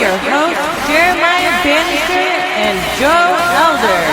your hosts, Jeremiah-Bannister and Joe Elder.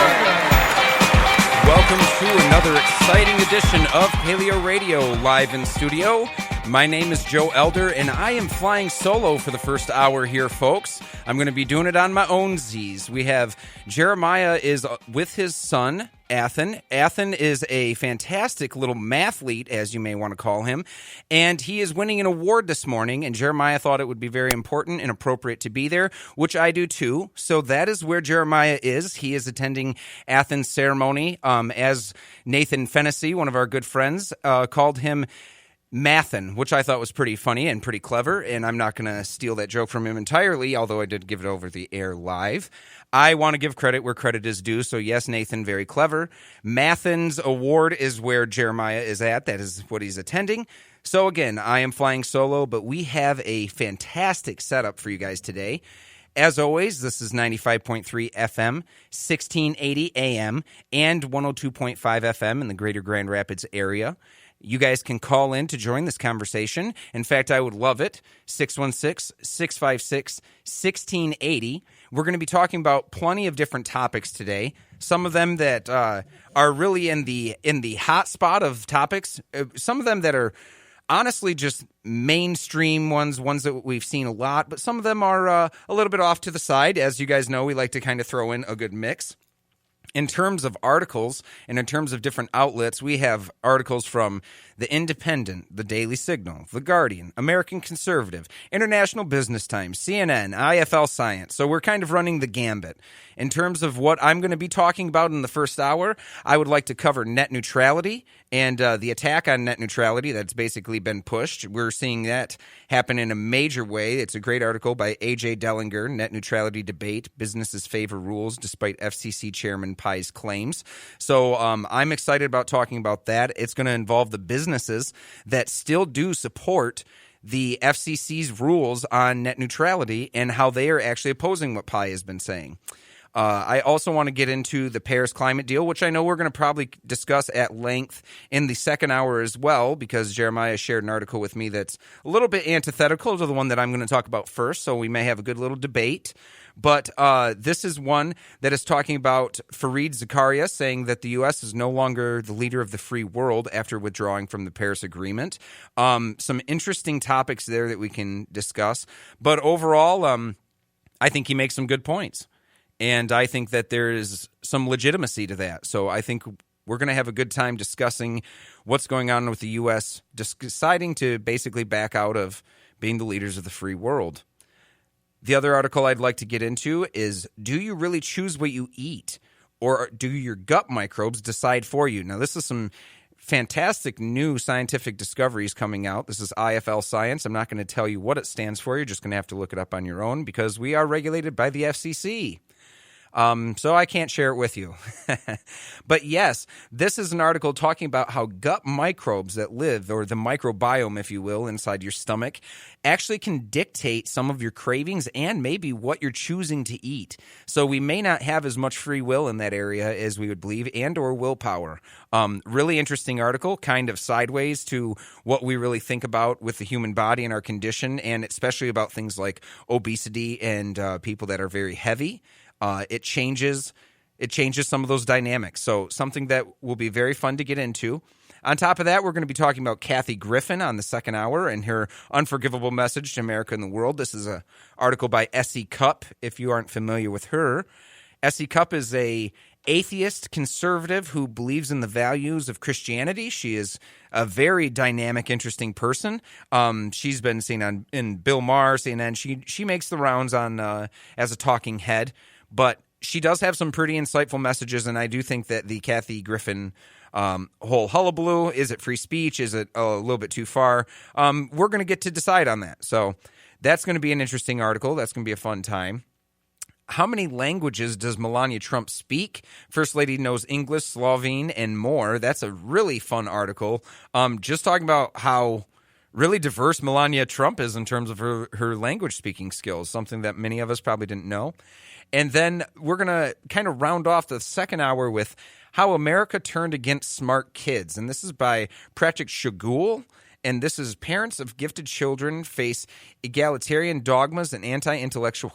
Welcome to another exciting edition of PaleoRadio live in studio. My name is Joe Elder, and I am flying solo for the first hour here, folks. I'm going to be doing it on my own Z's. We have Jeremiah is with his son, Athen. Athen is a fantastic little mathlete, as you may want to call him, and he is winning an award this morning, and Jeremiah thought it would be very important and appropriate to be there, which I do too. So that is where Jeremiah is. He is attending Athen's ceremony. As Nathan Fennessy, one of our good friends, called him Mathin, which I thought was pretty funny and pretty clever, and I'm not going to steal that joke from him entirely, although I did give it over the air live. I want to give credit where credit is due, so yes, Nathan, very clever. Mathin's award is where Jeremiah is at. That is what he's attending. So again, I am flying solo, but we have a fantastic setup for you guys today. As always, this is 95.3 FM, 1680 AM, and 102.5 FM in the greater Grand Rapids area. You guys can call in to join this conversation. In fact, I would love it. 616-656-1680. We're going to be talking about plenty of different topics today. Some of them that are really in the hot spot of topics. Some of them that are honestly just mainstream ones that we've seen a lot. But some of them are a little bit off to the side. As you guys know, we like to kind of throw in a good mix. In terms of articles and in terms of different outlets, we have articles from The Independent, The Daily Signal, The Guardian, American Conservative, International Business Times, CNN, IFL Science. So we're kind of running the gambit. In terms of what I'm going to be talking about in the first hour, I would like to cover net neutrality and the attack on net neutrality that's basically been pushed. We're seeing that happen in a major way. It's a great article by A.J. Dellinger, Net Neutrality Debate, Businesses Favor Rules Despite FCC Chairman Pai's Claims. So I'm excited about talking about that. It's going to involve the businesses that still do support the FCC's rules on net neutrality and how they are actually opposing what Pai has been saying. I also want to get into the Paris climate deal, which I know we're going to probably discuss at length in the second hour as well, because Jeremiah shared an article with me that's a little bit antithetical to the one that I'm going to talk about first, so we may have a good little debate. But this is one that is talking about Fareed Zakaria saying that the U.S. is no longer the leader of the free world after withdrawing from the Paris Agreement. Some interesting topics there that we can discuss. But overall, I think he makes some good points. And I think that there is some legitimacy to that. So I think we're going to have a good time discussing what's going on with the U.S. deciding to basically back out of being the leaders of the free world. The other article I'd like to get into is, do you really choose what you eat? Or do your gut microbes decide for you? Now, this is some fantastic new scientific discoveries coming out. This is IFL Science. I'm not going to tell you what it stands for. You're just going to have to look it up on your own because we are regulated by the FCC. So I can't share it with you. But yes, this is an article talking about how gut microbes that live, or the microbiome, if you will, inside your stomach, actually can dictate some of your cravings and maybe what you're choosing to eat. So we may not have as much free will in that area as we would believe, and or willpower. Really interesting article, kind of sideways to what we really think about with the human body and our condition, and especially about things like obesity and people that are very heavy. It changes some of those dynamics. So something that will be very fun to get into. On top of that, we're going to be talking about Kathy Griffin on the second hour and her unforgivable message to America and the world. This is an article by Essie Cupp, if you aren't familiar with her. Essie Cupp is a atheist conservative who believes in the values of Christianity. She is a very dynamic, interesting person. She's been seen in Bill Maher, CNN. She makes the rounds on as a talking head. But she does have some pretty insightful messages, and I do think that the Kathy Griffin whole hullabaloo, is it free speech? Is it a little bit too far? We're going to get to decide on that. So that's going to be an interesting article. That's going to be a fun time. How many languages does Melania Trump speak? First Lady knows English, Slovene, and more. That's a really fun article. Just talking about how really diverse Melania Trump is in terms of her language speaking skills, something that many of us probably didn't know. And then we're going to kind of round off the second hour with how America turned against smart kids. And this is by Pratik Shagul. and this is parents of gifted children face egalitarian dogmas and anti-intellectual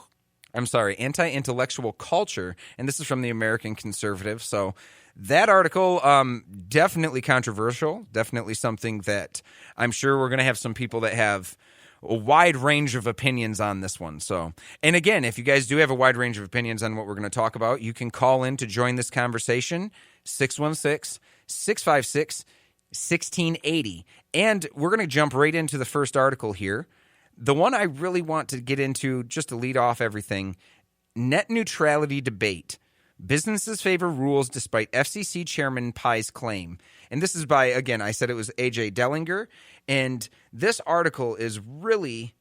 culture, and this is from the American Conservative. So that article, definitely controversial, definitely something that I'm sure we're going to have some people that have a wide range of opinions on this one. So, and again, if you guys do have a wide range of opinions on what we're going to talk about, you can call in to join this conversation, 616-656-1680. And we're going to jump right into the first article here. The one I really want to get into, just to lead off everything, net neutrality debate. Businesses favor rules despite FCC Chairman Pai's claim. And this is by, again, I said it was A.J. Dellinger. And this article is really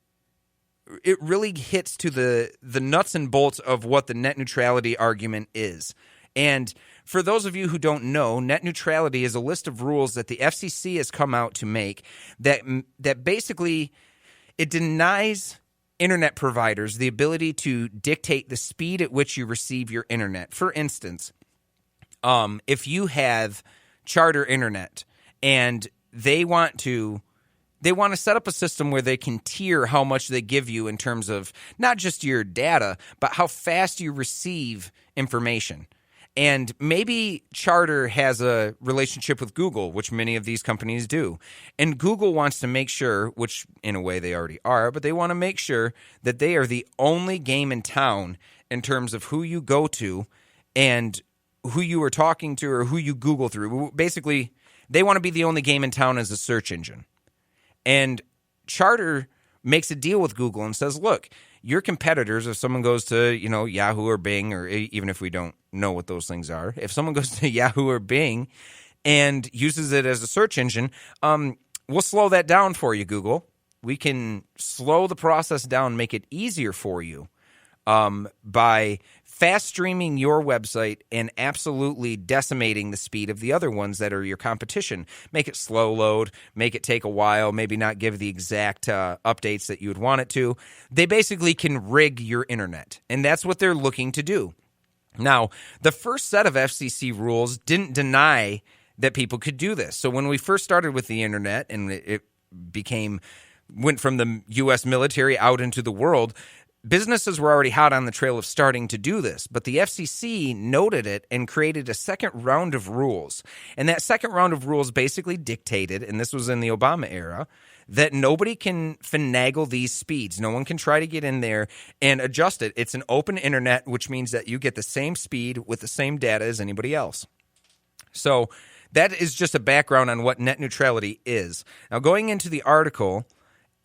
hits to the nuts and bolts of what the net neutrality argument is. And for those of you who don't know, net neutrality is a list of rules that the FCC has come out to make that basically it denies internet providers the ability to dictate the speed at which you receive your internet. For instance, if you have Charter Internet and they want to set up a system where they can tier how much they give you in terms of not just your data, but how fast you receive information. And maybe Charter has a relationship with Google, which many of these companies do. And Google wants to make sure, which in a way they already are, but they want to make sure that they are the only game in town in terms of who you go to and who you are talking to or who you Google through. Basically, they want to be the only game in town as a search engine. And Charter makes a deal with Google and says, look, your competitors, if someone goes to, Yahoo or Bing, or even if we don't know what those things are, if someone goes to Yahoo or Bing and uses it as a search engine, we'll slow that down for you, Google. We can slow the process down, make it easier for you by fast streaming your website and absolutely decimating the speed of the other ones that are your competition. Make it slow load, make it take a while, maybe not give the exact updates that you would want it to. They basically can rig your internet, and that's what they're looking to do. Now, the first set of FCC rules didn't deny that people could do this. So when we first started with the internet and it went from the U.S. military out into the world, businesses were already hot on the trail of starting to do this, but the FCC noted it and created a second round of rules. And that second round of rules basically dictated, and this was in the Obama era, that nobody can finagle these speeds. No one can try to get in there and adjust it. It's an open internet, which means that you get the same speed with the same data as anybody else. So that is just a background on what net neutrality is. Now, going into the article,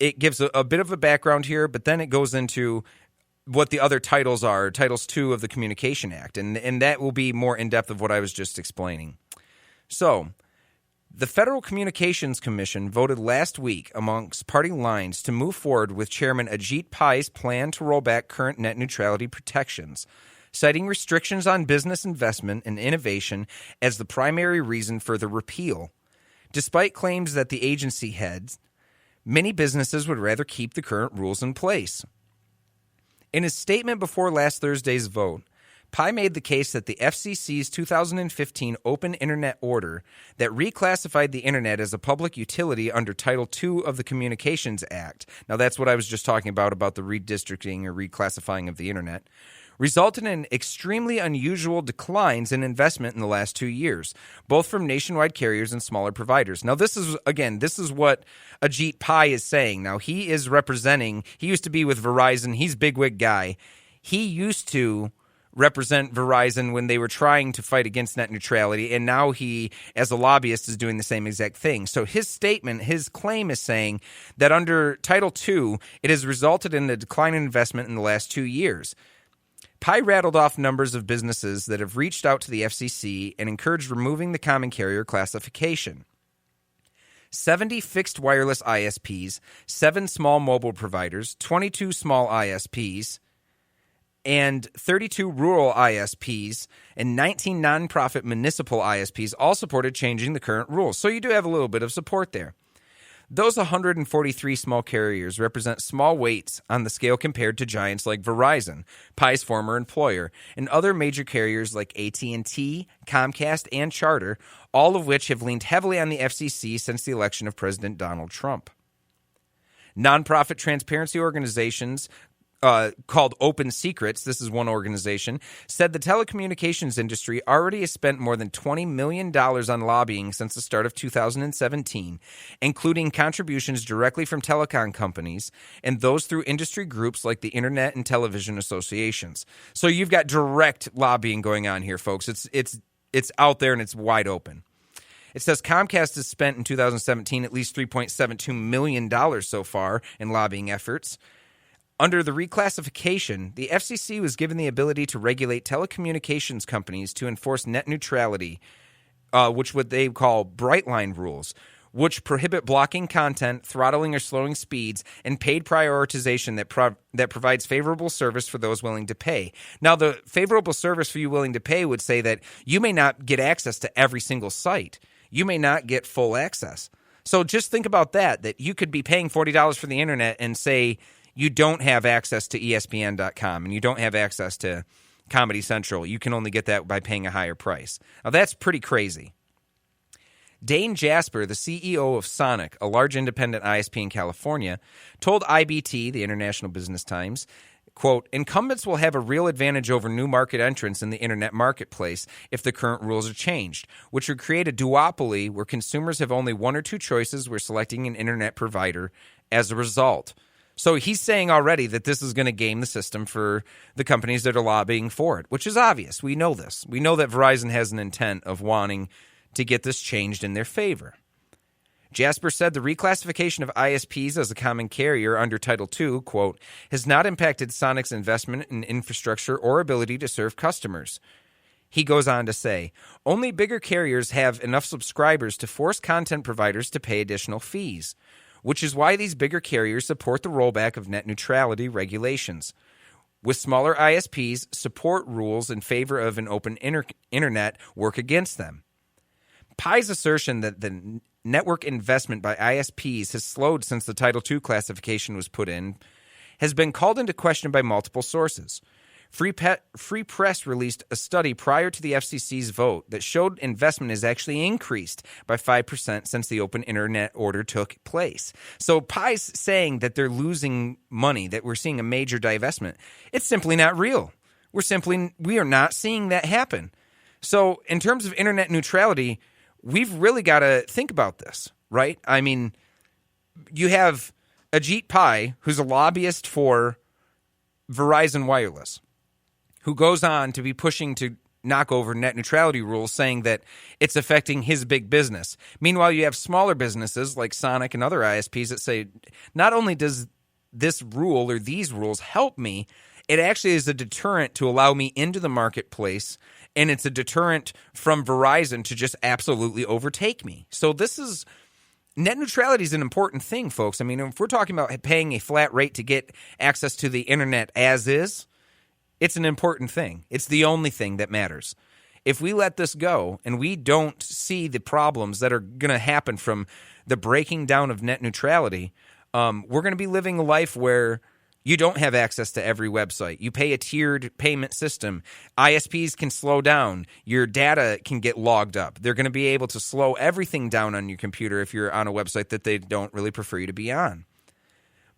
it gives a bit of a background here, but then it goes into what the other titles are, Titles 2 of the Communication Act, and that will be more in-depth of what I was just explaining. So, the Federal Communications Commission voted last week amongst party lines to move forward with Chairman Ajit Pai's plan to roll back current net neutrality protections, citing restrictions on business investment and innovation as the primary reason for the repeal. Despite claims that the agency heads, many businesses would rather keep the current rules in place. In his statement before last Thursday's vote, Pai made the case that the FCC's 2015 Open Internet Order that reclassified the Internet as a public utility under Title II of the Communications Act, now that's what I was just talking about the redistricting or reclassifying of the Internet, resulted in extremely unusual declines in investment in the last 2 years, both from nationwide carriers and smaller providers. Now, this is what Ajit Pai is saying. Now, he is representing, he used to be with Verizon, he's a bigwig guy. He used to represent Verizon when they were trying to fight against net neutrality, and now he, as a lobbyist, is doing the same exact thing. So his statement, his claim is saying that under Title II, it has resulted in a decline in investment in the last 2 years. Pai rattled off numbers of businesses that have reached out to the FCC and encouraged removing the common carrier classification. 70 fixed wireless ISPs, 7 small mobile providers, 22 small ISPs, and 32 rural ISPs, and 19 nonprofit municipal ISPs all supported changing the current rules. So you do have a little bit of support there. Those 143 small carriers represent small weights on the scale compared to giants like Verizon, Pi's former employer, and other major carriers like AT&T, Comcast, and Charter, all of which have leaned heavily on the FCC since the election of President Donald Trump. Nonprofit transparency organizations called Open Secrets, this is one organization, said the telecommunications industry already has spent more than $20 million on lobbying since the start of 2017, including contributions directly from telecom companies and those through industry groups like the Internet and Television Associations. So you've got direct lobbying going on here, folks. It's out there and it's wide open. It says Comcast has spent in 2017 at least $3.72 million so far in lobbying efforts. Under the reclassification, the FCC was given the ability to regulate telecommunications companies to enforce net neutrality, which what they call bright line rules, which prohibit blocking content, throttling or slowing speeds, and paid prioritization that provides favorable service for those willing to pay. Now, the favorable service for you willing to pay would say that you may not get access to every single site. You may not get full access. So just think about that you could be paying $40 for the internet and say you don't have access to ESPN.com and you don't have access to Comedy Central. You can only get that by paying a higher price. Now, that's pretty crazy. Dane Jasper, the CEO of Sonic, a large independent ISP in California, told IBT, the International Business Times, quote, incumbents will have a real advantage over new market entrants in the internet marketplace if the current rules are changed, which would create a duopoly where consumers have only one or two choices when selecting an internet provider as a result. So he's saying already that this is going to game the system for the companies that are lobbying for it, which is obvious. We know this. We know that Verizon has an intent of wanting to get this changed in their favor. Jasper said the reclassification of ISPs as a common carrier under Title II, quote, has not impacted Sonic's investment in infrastructure or ability to serve customers. He goes on to say, only bigger carriers have enough subscribers to force content providers to pay additional fees, which is why these bigger carriers support the rollback of net neutrality regulations. With smaller ISPs, support rules in favor of an open internet work against them. Pi's assertion that the network investment by ISPs has slowed since the Title II classification was put in has been called into question by multiple sources. Free Press released a study prior to the FCC's vote that showed investment has actually increased by 5% since the open internet order took place. So Pi's saying that they're losing money, that we're seeing a major divestment. It's simply not real. We are not seeing that happen. So in terms of internet neutrality, we've really got to think about this, right? I mean, you have Ajit Pai, who's a lobbyist for Verizon Wireless, who goes on to be pushing to knock over net neutrality rules, saying that it's affecting his big business. Meanwhile, you have smaller businesses like Sonic and other ISPs that say, not only does this rule or these rules help me, it actually is a deterrent to allow me into the marketplace, and it's a deterrent from Verizon to just absolutely overtake me. So this is net neutrality is an important thing, folks. I mean, if we're talking about paying a flat rate to get access to the internet as is, it's an important thing. It's the only thing that matters. If we let this go and we don't see the problems that are going to happen from the breaking down of net neutrality, we're going to be living a life where you don't have access to every website. You pay a tiered payment system. ISPs can slow down. Your data can get logged up. They're going to be able to slow everything down on your computer if you're on a website that they don't really prefer you to be on.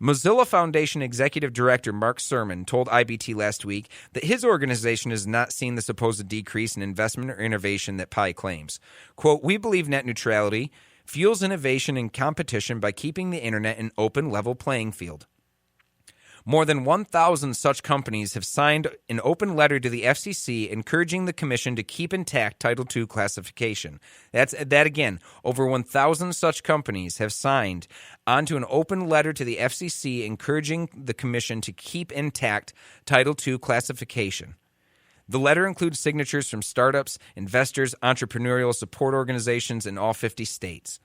Mozilla Foundation Executive Director Mark Sermon told IBT last week that his organization has not seen the supposed decrease in investment or innovation that Pi claims. Quote, we believe net neutrality fuels innovation and competition by keeping the internet an open, level playing field. More than 1,000 such companies have signed an open letter to the FCC encouraging the Commission to keep intact Title II classification. That again, over 1,000 such companies have signed onto an open letter to the FCC encouraging the Commission to keep intact Title II classification. The letter includes signatures from startups, investors, entrepreneurial support organizations in all 50 states.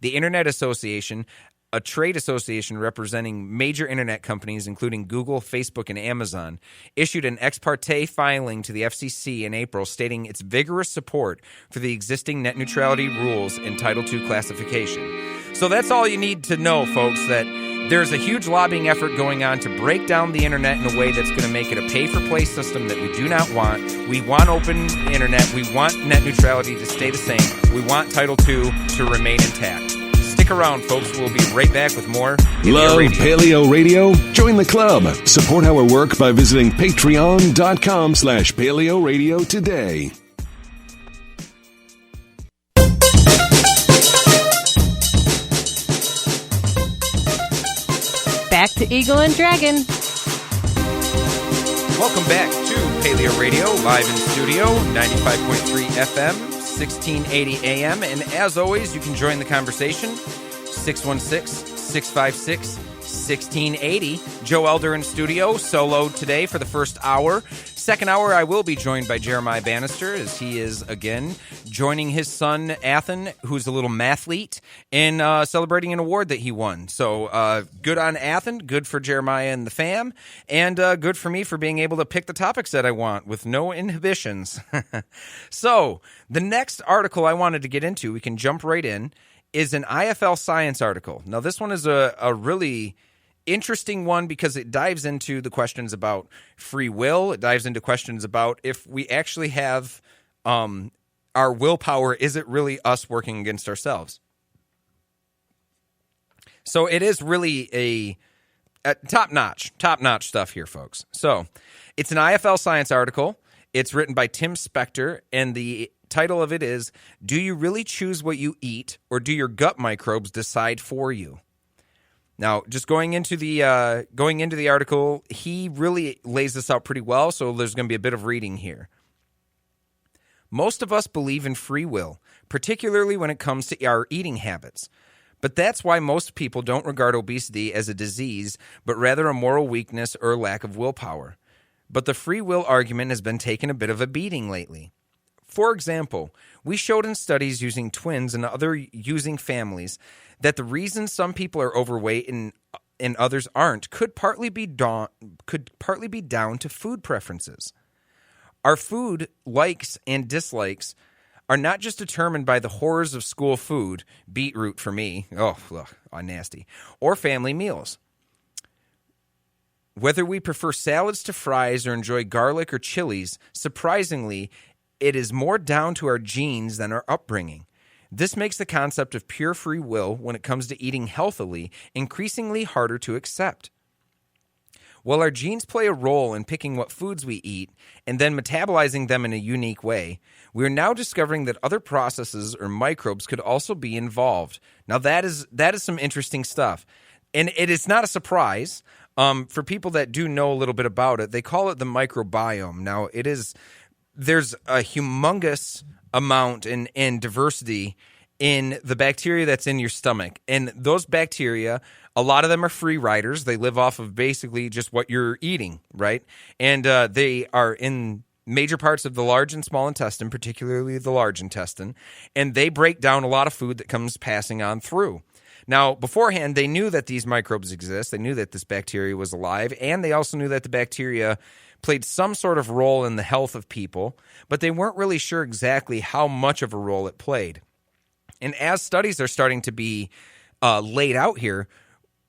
The Internet Association, a trade association representing major internet companies including Google, Facebook, and Amazon, issued an ex parte filing to the FCC in April stating its vigorous support for the existing net neutrality rules and Title II classification. So that's all you need to know, folks, that there's a huge lobbying effort going on to break down the internet in a way that's going to make it a pay-for-play system that we do not want. We want open internet. We want net neutrality to stay the same. We want Title II to remain intact. Stick around, folks. We'll be right back with more Love Paleo Radio? Join the club. Support our work by visiting patreon.com/Paleo Radio today. Back to Eagle and Dragon. Welcome back to Paleo Radio, live in studio, 95.3 FM, 1680 AM. And as always, you can join the conversation, 616-656-1680. Joe Elder in studio, solo today for the first hour. Second hour, I will be joined by Jeremiah-Bannister, as he is, again, joining his son, Athen, who's a little mathlete, in celebrating an award that he won. So good on Athen, good for Jeremiah and the fam, and good for me for being able to pick the topics that I want with no inhibitions. So the next article I wanted to get into, we can jump right in, is an IFL Science article. Now, this one is a really interesting one because it dives into the questions about free will. It dives into questions about if we actually have our willpower, is it really us working against ourselves? So it is really a top-notch stuff here, folks. So it's an IFL Science article. It's written by Tim Spector, and the title of it is, Do You Really Choose What You Eat, or Do Your Gut Microbes Decide For You? Now, just going into the article, he really lays this out pretty well, so there's going to be a bit of reading here. Most of us believe in free will, particularly when it comes to our eating habits. But that's why most people don't regard obesity as a disease, but rather a moral weakness or lack of willpower. But the free will argument has been taking a bit of a beating lately. For example, we showed in studies using twins and other using families that the reason some people are overweight and others aren't could partly be down to food preferences. Our food likes and dislikes are not just determined by the horrors of school food, beetroot for me, nasty, or family meals. Whether we prefer salads to fries or enjoy garlic or chilies, surprisingly, it is more down to our genes than our upbringing. This makes the concept of pure free will when it comes to eating healthily increasingly harder to accept. While our genes play a role in picking what foods we eat and then metabolizing them in a unique way, we are now discovering that other processes or microbes could also be involved. Now that is some interesting stuff. And it is not a surprise. For people that do know a little bit about it, they call it the microbiome. Now there's a humongous amount and diversity in the bacteria that's in your stomach. And those bacteria, a lot of them are free riders. They live off of basically just what you're eating, right? And they are in major parts of the large and small intestine, particularly the large intestine, and they break down a lot of food that comes passing on through. Now, beforehand, they knew that these microbes exist. They knew that this bacteria was alive, and they also knew that the bacteria played some sort of role in the health of people, but they weren't really sure exactly how much of a role it played. And as studies are starting to be laid out here,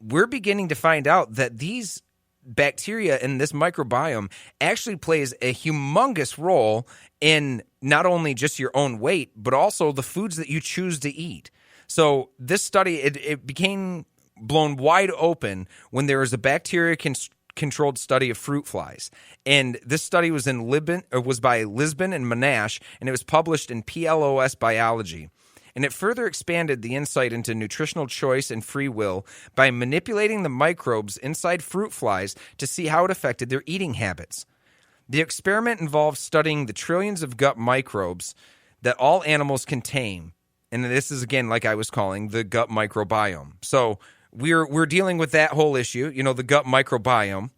we're beginning to find out that these bacteria in this microbiome actually plays a humongous role in not only just your own weight, but also the foods that you choose to eat. So this study, it became blown wide open when there was a bacteria-controlled study of fruit flies. And this study was by Lisbon and Monash, and it was published in PLOS Biology. And it further expanded the insight into nutritional choice and free will by manipulating the microbes inside fruit flies to see how it affected their eating habits. The experiment involved studying the trillions of gut microbes that all animals contain. And this is, again, like I was calling, the gut microbiome. So we're dealing with that whole issue, the gut microbiome.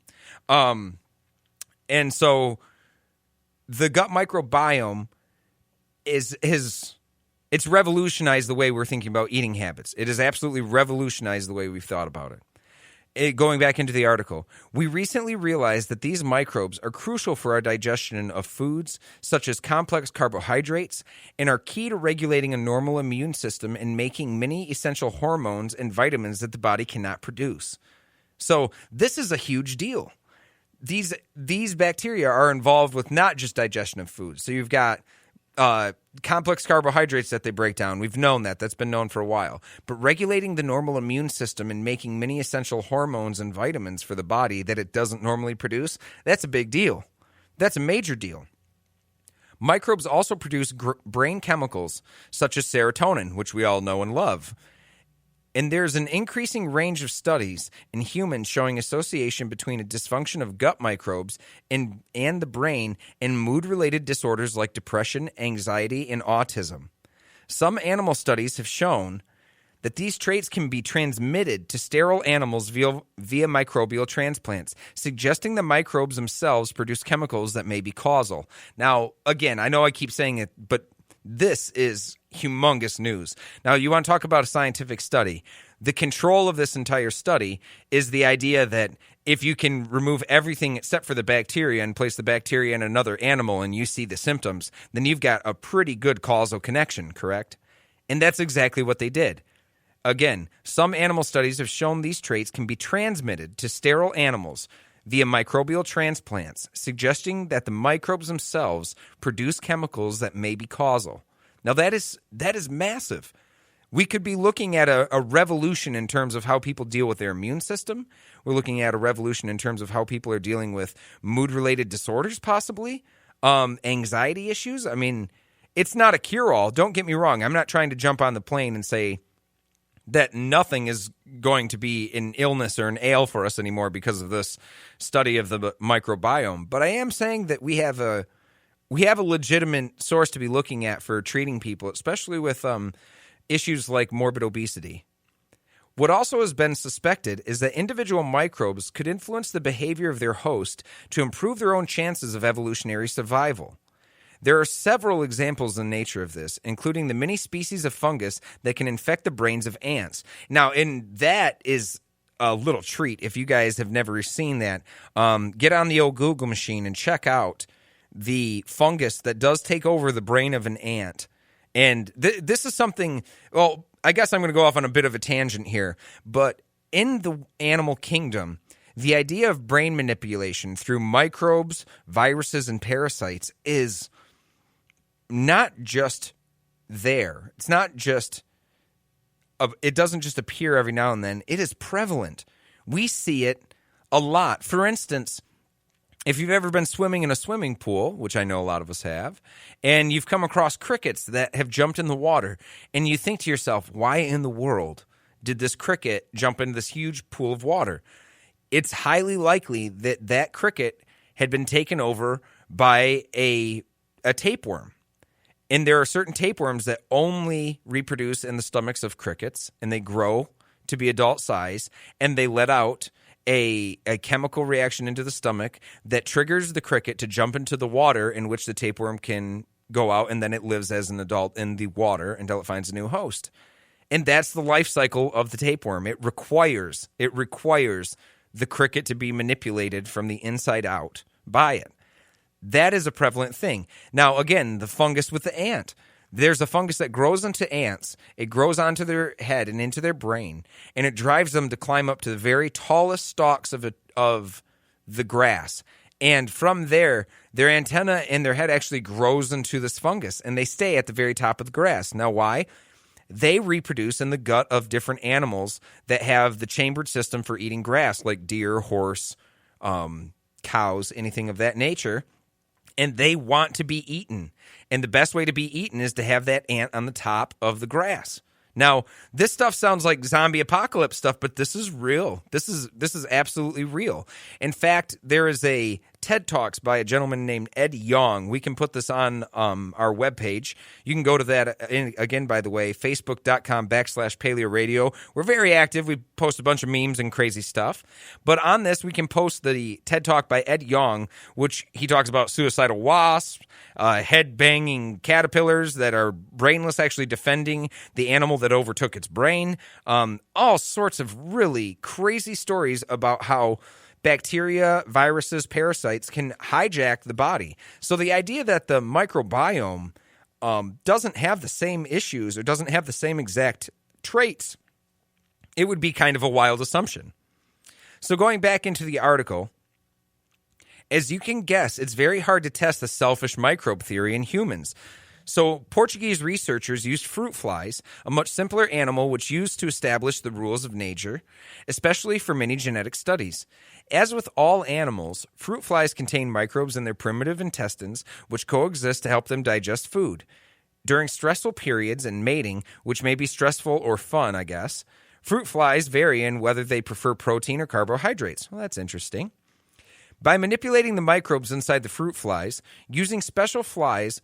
And so the gut microbiome it's revolutionized the way we're thinking about eating habits. It has absolutely revolutionized the way we've thought about it. Going back into the article, we recently realized that these microbes are crucial for our digestion of foods such as complex carbohydrates and are key to regulating a normal immune system and making many essential hormones and vitamins that the body cannot produce. So this is a huge deal. These bacteria are involved with not just digestion of food. So you've got complex carbohydrates that they break down. We've known that. That's been known for a while. But regulating the normal immune system and making many essential hormones and vitamins for the body that it doesn't normally produce, that's a big deal. That's a major deal. Microbes also produce brain chemicals such as serotonin, which we all know and love. And there's an increasing range of studies in humans showing association between a dysfunction of gut microbes and the brain and mood-related disorders like depression, anxiety, and autism. Some animal studies have shown that these traits can be transmitted to sterile animals via microbial transplants, suggesting the microbes themselves produce chemicals that may be causal. Now, again, I know I keep saying it, but this is humongous news. Now, you want to talk about a scientific study. The control of this entire study is the idea that if you can remove everything except for the bacteria and place the bacteria in another animal and you see the symptoms, then you've got a pretty good causal connection, correct? And that's exactly what they did. Again, some animal studies have shown these traits can be transmitted to sterile animals via microbial transplants, suggesting that the microbes themselves produce chemicals that may be causal. Now, that is massive. We could be looking at a revolution in terms of how people deal with their immune system. We're looking at a revolution in terms of how people are dealing with mood-related disorders, possibly, anxiety issues. I mean, it's not a cure-all. Don't get me wrong. I'm not trying to jump on the plane and say that nothing is going to be an illness or an ail for us anymore because of this study of the microbiome. But I am saying that we have a legitimate source to be looking at for treating people, especially with issues like morbid obesity. What also has been suspected is that individual microbes could influence the behavior of their host to improve their own chances of evolutionary survival. There are several examples in nature of this, including the many species of fungus that can infect the brains of ants. Now, and that is a little treat. If you guys have never seen that, get on the old Google machine and check out the fungus that does take over the brain of an ant. And this is something, well, I guess I'm going to go off on a bit of a tangent here, but in the animal kingdom, the idea of brain manipulation through microbes, viruses, and parasites is not just there. It's not just, it doesn't just appear every now and then. It is prevalent. We see it a lot. For instance, if you've ever been swimming in a swimming pool, which I know a lot of us have, and you've come across crickets that have jumped in the water, and you think to yourself, why in the world did this cricket jump into this huge pool of water? It's highly likely that that cricket had been taken over by a tapeworm. And there are certain tapeworms that only reproduce in the stomachs of crickets, and they grow to be adult size, and they let out a chemical reaction into the stomach that triggers the cricket to jump into the water in which the tapeworm can go out, and then it lives as an adult in the water until it finds a new host. And that's the life cycle of the tapeworm. It requires the cricket to be manipulated from the inside out by it. That is a prevalent thing. Now, again, the fungus with the ant. There's a fungus that grows into ants. It grows onto their head and into their brain, and it drives them to climb up to the very tallest stalks of the grass. And from there, their antenna and their head actually grows into this fungus, and they stay at the very top of the grass. Now, why? They reproduce in the gut of different animals that have the chambered system for eating grass, like deer, horse, cows, anything of that nature. And they want to be eaten. And the best way to be eaten is to have that ant on the top of the grass. Now, this stuff sounds like zombie apocalypse stuff, but this is real. This is absolutely real. In fact, there is a TED Talks by a gentleman named Ed Yong. We can put this on our webpage. You can go to that, again, by the way, facebook.com/PaleoRadio. We're very active. We post a bunch of memes and crazy stuff. But on this, we can post the TED Talk by Ed Yong, which he talks about suicidal wasps, head-banging caterpillars that are brainless actually defending the animal that overtook its brain. All sorts of really crazy stories about how bacteria, viruses, parasites can hijack the body. So the idea that the microbiome doesn't have the same issues or doesn't have the same exact traits, it would be kind of a wild assumption. So going back into the article, as you can guess, it's very hard to test the selfish microbe theory in humans. So Portuguese researchers used fruit flies, a much simpler animal which used to establish the rules of nature, especially for many genetic studies. As with all animals, fruit flies contain microbes in their primitive intestines which coexist to help them digest food. During stressful periods and mating, which may be stressful or fun, I guess, fruit flies vary in whether they prefer protein or carbohydrates. Well, that's interesting. By manipulating the microbes inside the fruit flies, using special flies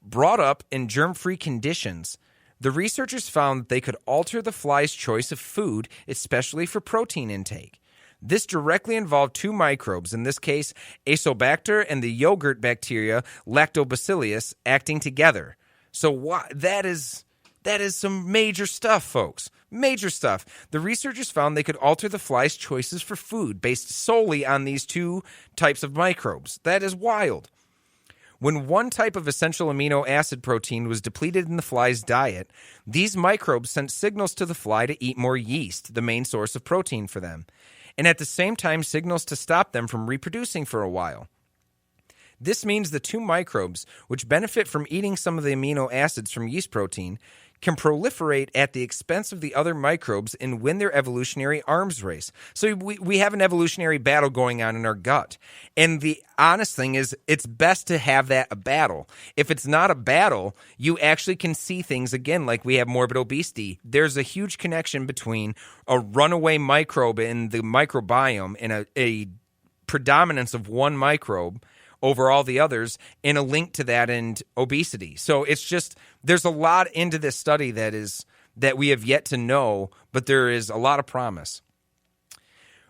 brought up in germ-free conditions, the researchers found that they could alter the fly's choice of food, especially for protein intake. This directly involved two microbes, in this case, Asobacter and the yogurt bacteria Lactobacillus, acting together. So that is some major stuff, folks. Major stuff. The researchers found they could alter the fly's choices for food based solely on these two types of microbes. That is wild. When one type of essential amino acid protein was depleted in the fly's diet, these microbes sent signals to the fly to eat more yeast, the main source of protein for them, and at the same time signals to stop them from reproducing for a while. This means the two microbes, which benefit from eating some of the amino acids from yeast protein, can proliferate at the expense of the other microbes and win their evolutionary arms race. So we have an evolutionary battle going on in our gut. And the honest thing is, it's best to have that a battle. If it's not a battle, you actually can see things, again, like we have morbid obesity. There's a huge connection between a runaway microbe in the microbiome and a predominance of one microbe over all the others, and a link to that and obesity. So it's just, there's a lot into this study that we have yet to know, but there is a lot of promise.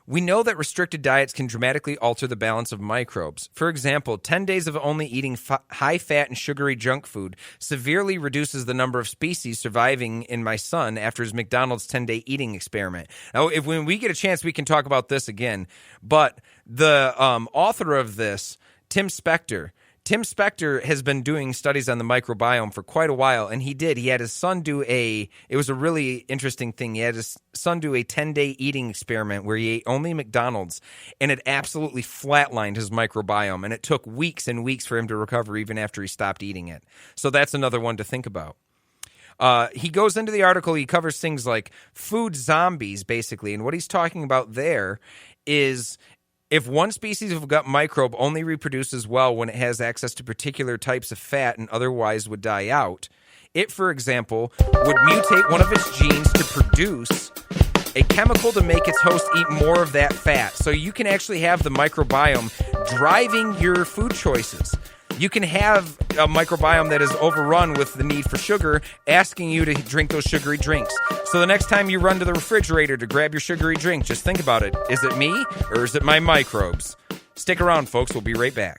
We know that restricted diets can dramatically alter the balance of microbes. For example, 10 days of only eating high-fat and sugary junk food severely reduces the number of species surviving in my son after his McDonald's 10-day eating experiment. Now, when we get a chance, we can talk about this again. But the author of this, Tim Spector has been doing studies on the microbiome for quite a while, and he had his son it was a really interesting thing. He had his son do a 10-day eating experiment where he ate only McDonald's, and it absolutely flatlined his microbiome, and it took weeks and weeks for him to recover even after he stopped eating it. So that's another one to think about. He goes into the article, he covers things like food zombies, basically, and what he's talking about there is, if one species of gut microbe only reproduces well when it has access to particular types of fat and otherwise would die out, it, for example, would mutate one of its genes to produce a chemical to make its host eat more of that fat. So you can actually have the microbiome driving your food choices. You can have a microbiome that is overrun with the need for sugar, asking you to drink those sugary drinks. So the next time you run to the refrigerator to grab your sugary drink, just think about it. Is it me or is it my microbes? Stick around, folks. We'll be right back.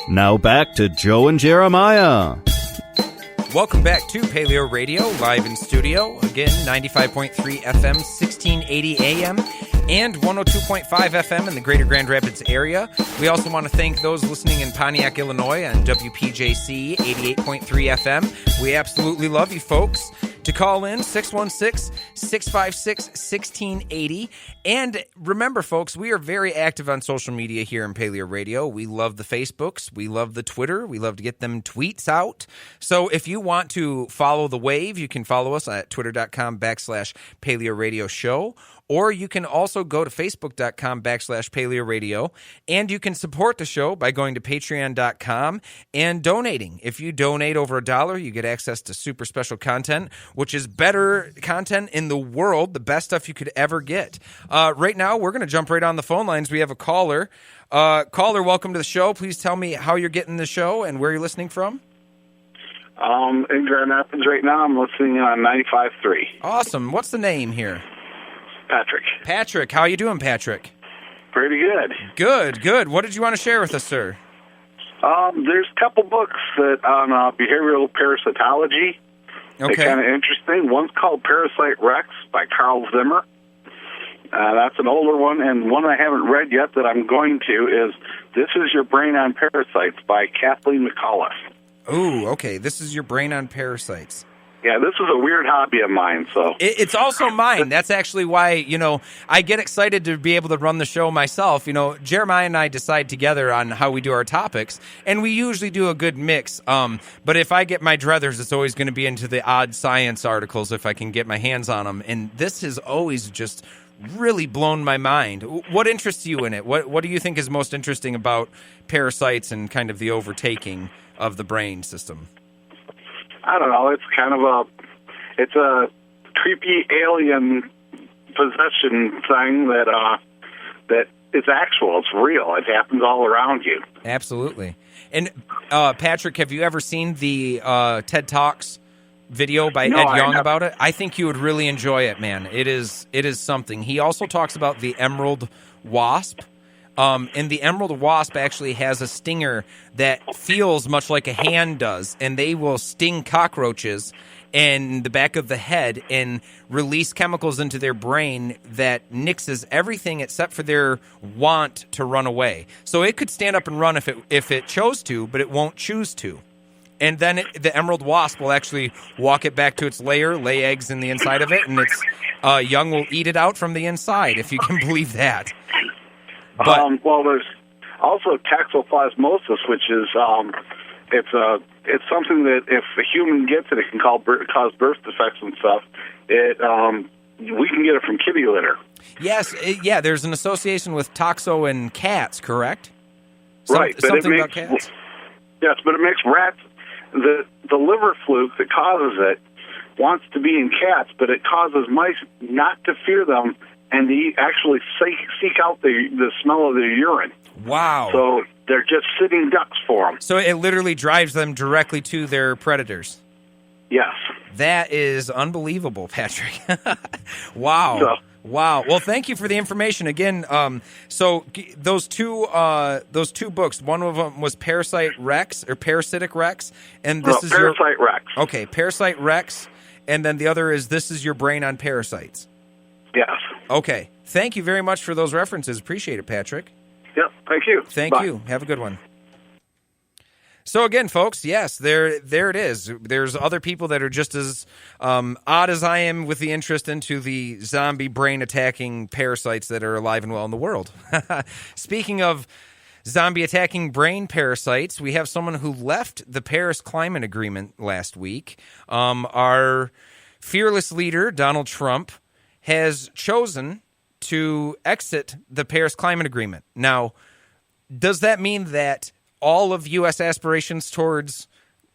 Now back to Joe and Jeremiah. Welcome back to Paleo Radio, live in studio. Again, 95.3 FM, 1680 AM. And 102.5 FM in the greater Grand Rapids area. We also want to thank those listening in Pontiac, Illinois on WPJC 88.3 FM. We absolutely love you folks. To call in, 616-656-1680. And remember, folks, we are very active on social media here in Paleo Radio. We love the Facebooks. We love the Twitter. We love to get them tweets out. So if you want to follow the wave, you can follow us at twitter.com/Paleo Radio Show. or you can also go to facebook.com/PaleoRadio, and you can support the show by going to patreon.com and donating. If you donate over $1, you get access to super special content, which is better content in the world, the best stuff you could ever get. Right now, we're going to jump right on the phone lines. We have a caller. Caller, welcome to the show. Please tell me how you're getting the show and where you're listening from. In Grand Rapids right now. I'm listening on 95.3. Awesome. What's the name here? Patrick. Patrick. How you doing, Patrick? Pretty good. Good. What did you want to share with us, sir? There's a couple books that on behavioral parasitology. Okay. They're kind of interesting. One's called Parasite Rex by Carl Zimmer. That's an older one, and one I haven't read yet that I'm going to is This Is Your Brain on Parasites by Kathleen McAuliffe. Ooh, okay. This is your brain on parasites. Yeah, this is a weird hobby of mine. So It's also mine. That's actually why, I get excited to be able to run the show myself. Jeremiah and I decide together on how we do our topics, and we usually do a good mix. But if I get my druthers, it's always going to be into the odd science articles if I can get my hands on them. And this has always just really blown my mind. What interests you in it? What do you think is most interesting about parasites and kind of the overtaking of the brain system? I don't know. It's kind of a creepy alien possession thing that it's actual. It's real. It happens all around you. Absolutely. And Patrick, have you ever seen the TED Talks video by Ed Young about it? I think you would really enjoy it, man. It is something. He also talks about the emerald wasp. And the emerald wasp actually has a stinger that feels much like a hand does, and they will sting cockroaches in the back of the head and release chemicals into their brain that nixes everything except for their want to run away. So it could stand up and run if it chose to, but it won't choose to. And then the emerald wasp will actually walk it back to its lair, lay eggs in the inside of it, and its young will eat it out from the inside, if you can believe that. But, well, there's also toxoplasmosis, which is it's something that if a human gets it, it can cause birth defects and stuff. We can get it from kitty litter. Yes, there's an association with toxo and cats, correct? Right, but something about cats. Yes, but it makes rats. The liver fluke that causes it wants to be in cats, but it causes mice not to fear them and to actually seek out the smell of their urine. Wow. So they're just sitting ducks for them. So it literally drives them directly to their predators. Yes. That is unbelievable, Patrick. Wow. So, wow. Well, thank you for the information again. So those two books. One of them was Parasitic Rex, and this is Parasite Rex. Okay, Parasite Rex, and then the other is This Is Your Brain on Parasites. Yes. Okay. Thank you very much for those references. Appreciate it, Patrick. Yep. Thank you. Thank Bye. you. Have a good one. So again, folks, yes, there it is. There's other people that are just as odd as I am with the interest into the zombie brain-attacking parasites that are alive and well in the world. Speaking of zombie-attacking brain parasites, we have someone who left the Paris Climate Agreement last week. Our fearless leader, Donald Trump, has chosen to exit the Paris Climate Agreement. Now, does that mean that all of U.S. aspirations towards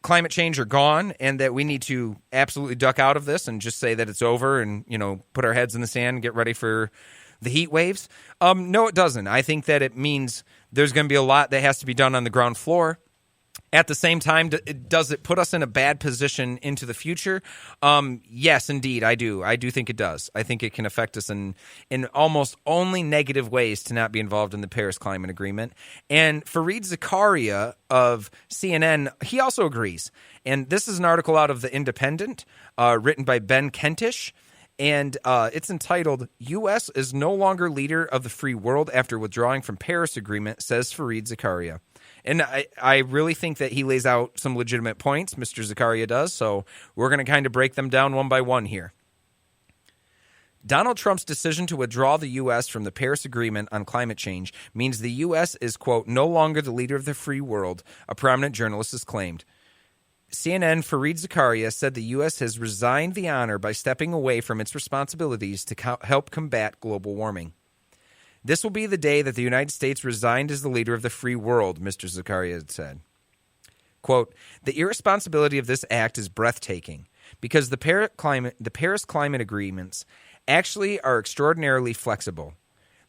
climate change are gone and that we need to absolutely duck out of this and just say that it's over and, put our heads in the sand and get ready for the heat waves? No, it doesn't. I think that it means there's going to be a lot that has to be done on the ground floor. At the same time, does it put us in a bad position into the future? Yes, indeed, I do. I do think it does. I think it can affect us in almost only negative ways to not be involved in the Paris Climate Agreement. And Fareed Zakaria of CNN, he also agrees. And this is an article out of The Independent, written by Ben Kentish. And it's entitled, U.S. is no longer leader of the free world after withdrawing from Paris Agreement, says Fareed Zakaria. And I really think that he lays out some legitimate points, Mr. Zakaria does, so we're going to kind of break them down one by one here. Donald Trump's decision to withdraw the U.S. from the Paris Agreement on climate change means the U.S. is, quote, no longer the leader of the free world, a prominent journalist has claimed. CNN Fareed Zakaria said the U.S. has resigned the honor by stepping away from its responsibilities to help combat global warming. This will be the day that the United States resigned as the leader of the free world, Mr. Zakaria said. Quote, the irresponsibility of this act is breathtaking because the Paris climate agreements actually are extraordinarily flexible.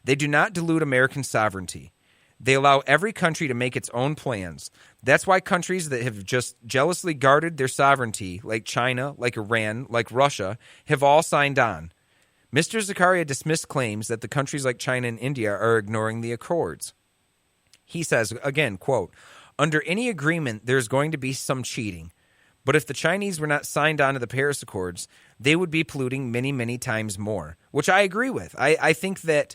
They do not dilute American sovereignty. They allow every country to make its own plans. That's why countries that have just jealously guarded their sovereignty, like China, like Iran, like Russia, have all signed on. Mr. Zakaria dismissed claims that the countries like China and India are ignoring the accords. He says, again, quote, under any agreement, there's going to be some cheating. But if the Chinese were not signed on to the Paris Accords, they would be polluting many, many times more, which I agree with. I think that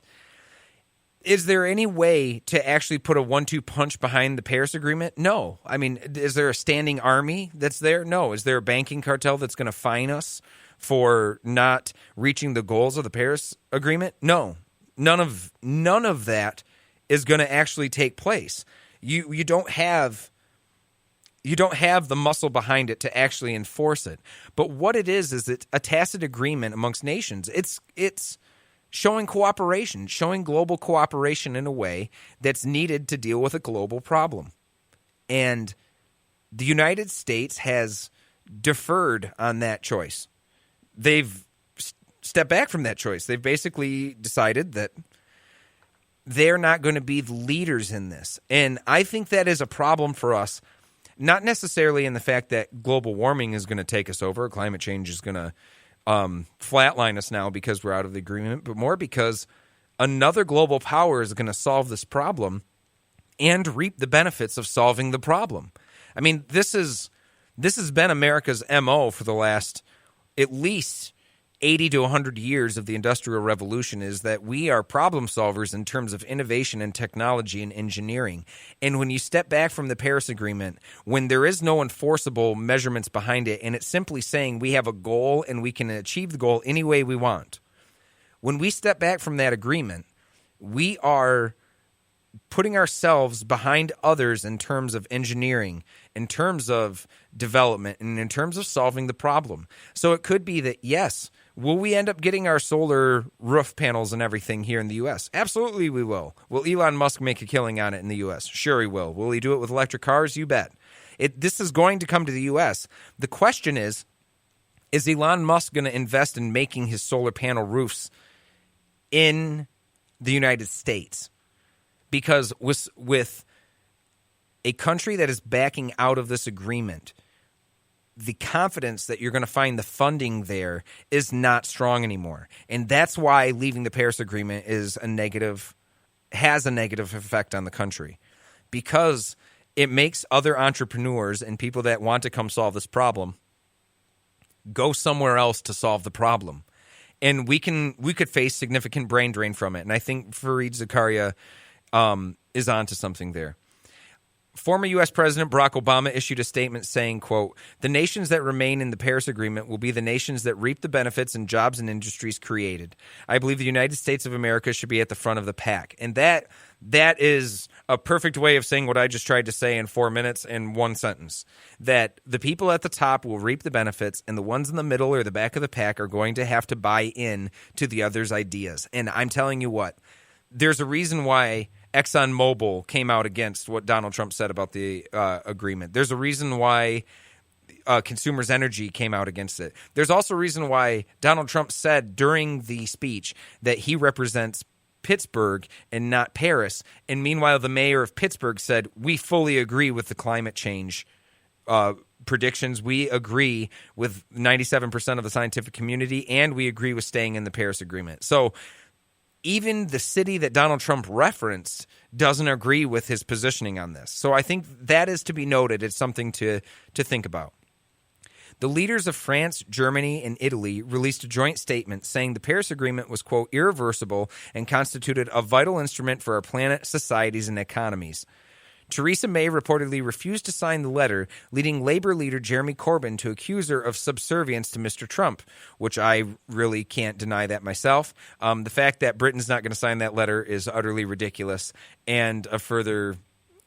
is there any way to actually put a 1-2 punch behind the Paris Agreement? No. I mean, is there a standing army that's there? No. Is there a banking cartel that's going to fine us for not reaching the goals of the Paris Agreement? No. None of that is going to actually take place. You don't have the muscle behind it to actually enforce it. But what it is it's a tacit agreement amongst nations. It's showing cooperation, showing global cooperation in a way that's needed to deal with a global problem. And the United States has deferred on that choice. They've stepped back from that choice. They've basically decided that they're not going to be the leaders in this. And I think that is a problem for us, not necessarily in the fact that global warming is going to take us over, climate change is going to flatline us now because we're out of the agreement, but more because another global power is going to solve this problem and reap the benefits of solving the problem. I mean, this has been America's MO for the last at least 80 to 100 years of the Industrial Revolution, is that we are problem solvers in terms of innovation and technology and engineering. And when you step back from the Paris Agreement, when there is no enforceable measurements behind it, and it's simply saying we have a goal and we can achieve the goal any way we want, when we step back from that agreement, we are putting ourselves behind others in terms of engineering, in terms of development, and in terms of solving the problem. So it could be that, yes, will we end up getting our solar roof panels and everything here in the U.S.? Absolutely we will. Will Elon Musk make a killing on it in the U.S.? Sure he will. Will he do it with electric cars? You bet. This is going to come to the U.S. The question is Elon Musk going to invest in making his solar panel roofs in the United States? Because with a country that is backing out of this agreement, the confidence that you're going to find the funding there is not strong anymore. And that's why leaving the Paris Agreement has a negative effect on the country, because it makes other entrepreneurs and people that want to come solve this problem go somewhere else to solve the problem. And we could face significant brain drain from it. And I think Fareed Zakaria is onto something there. Former U.S. President Barack Obama issued a statement saying, quote, the nations that remain in the Paris Agreement will be the nations that reap the benefits and jobs and industries created. I believe the United States of America should be at the front of the pack. And that is a perfect way of saying what I just tried to say in 4 minutes in one sentence, that the people at the top will reap the benefits and the ones in the middle or the back of the pack are going to have to buy in to the other's ideas. And I'm telling you what, there's a reason why ExxonMobil came out against what Donald Trump said about the agreement. There's a reason why Consumers Energy came out against it. There's also a reason why Donald Trump said during the speech that he represents Pittsburgh and not Paris. And meanwhile, the mayor of Pittsburgh said, we fully agree with the climate change predictions. We agree with 97% of the scientific community, and we agree with staying in the Paris Agreement. So even the city that Donald Trump referenced doesn't agree with his positioning on this. So I think that is to be noted. It's something to think about. The leaders of France, Germany, and Italy released a joint statement saying the Paris Agreement was, quote, irreversible and constituted a vital instrument for our planet, societies, and economies. Theresa May reportedly refused to sign the letter, leading Labor leader Jeremy Corbyn to accuse her of subservience to Mr. Trump, which I really can't deny that myself. The fact that Britain's not going to sign that letter is utterly ridiculous, and further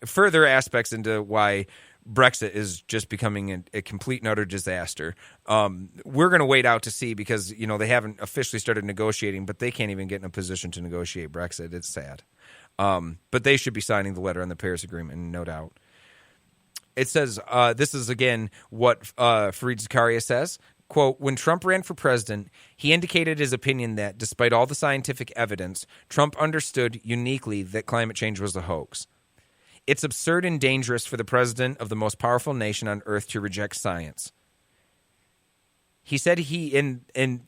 aspects into why Brexit is just becoming a complete and utter disaster. We're going to wait out to see because, they haven't officially started negotiating, but they can't even get in a position to negotiate Brexit. It's sad. But they should be signing the letter on the Paris Agreement, no doubt. It says, this is, again, what Fareed Zakaria says. Quote, when Trump ran for president, he indicated his opinion that, despite all the scientific evidence, Trump understood uniquely that climate change was a hoax. It's absurd and dangerous for the president of the most powerful nation on earth to reject science. He said and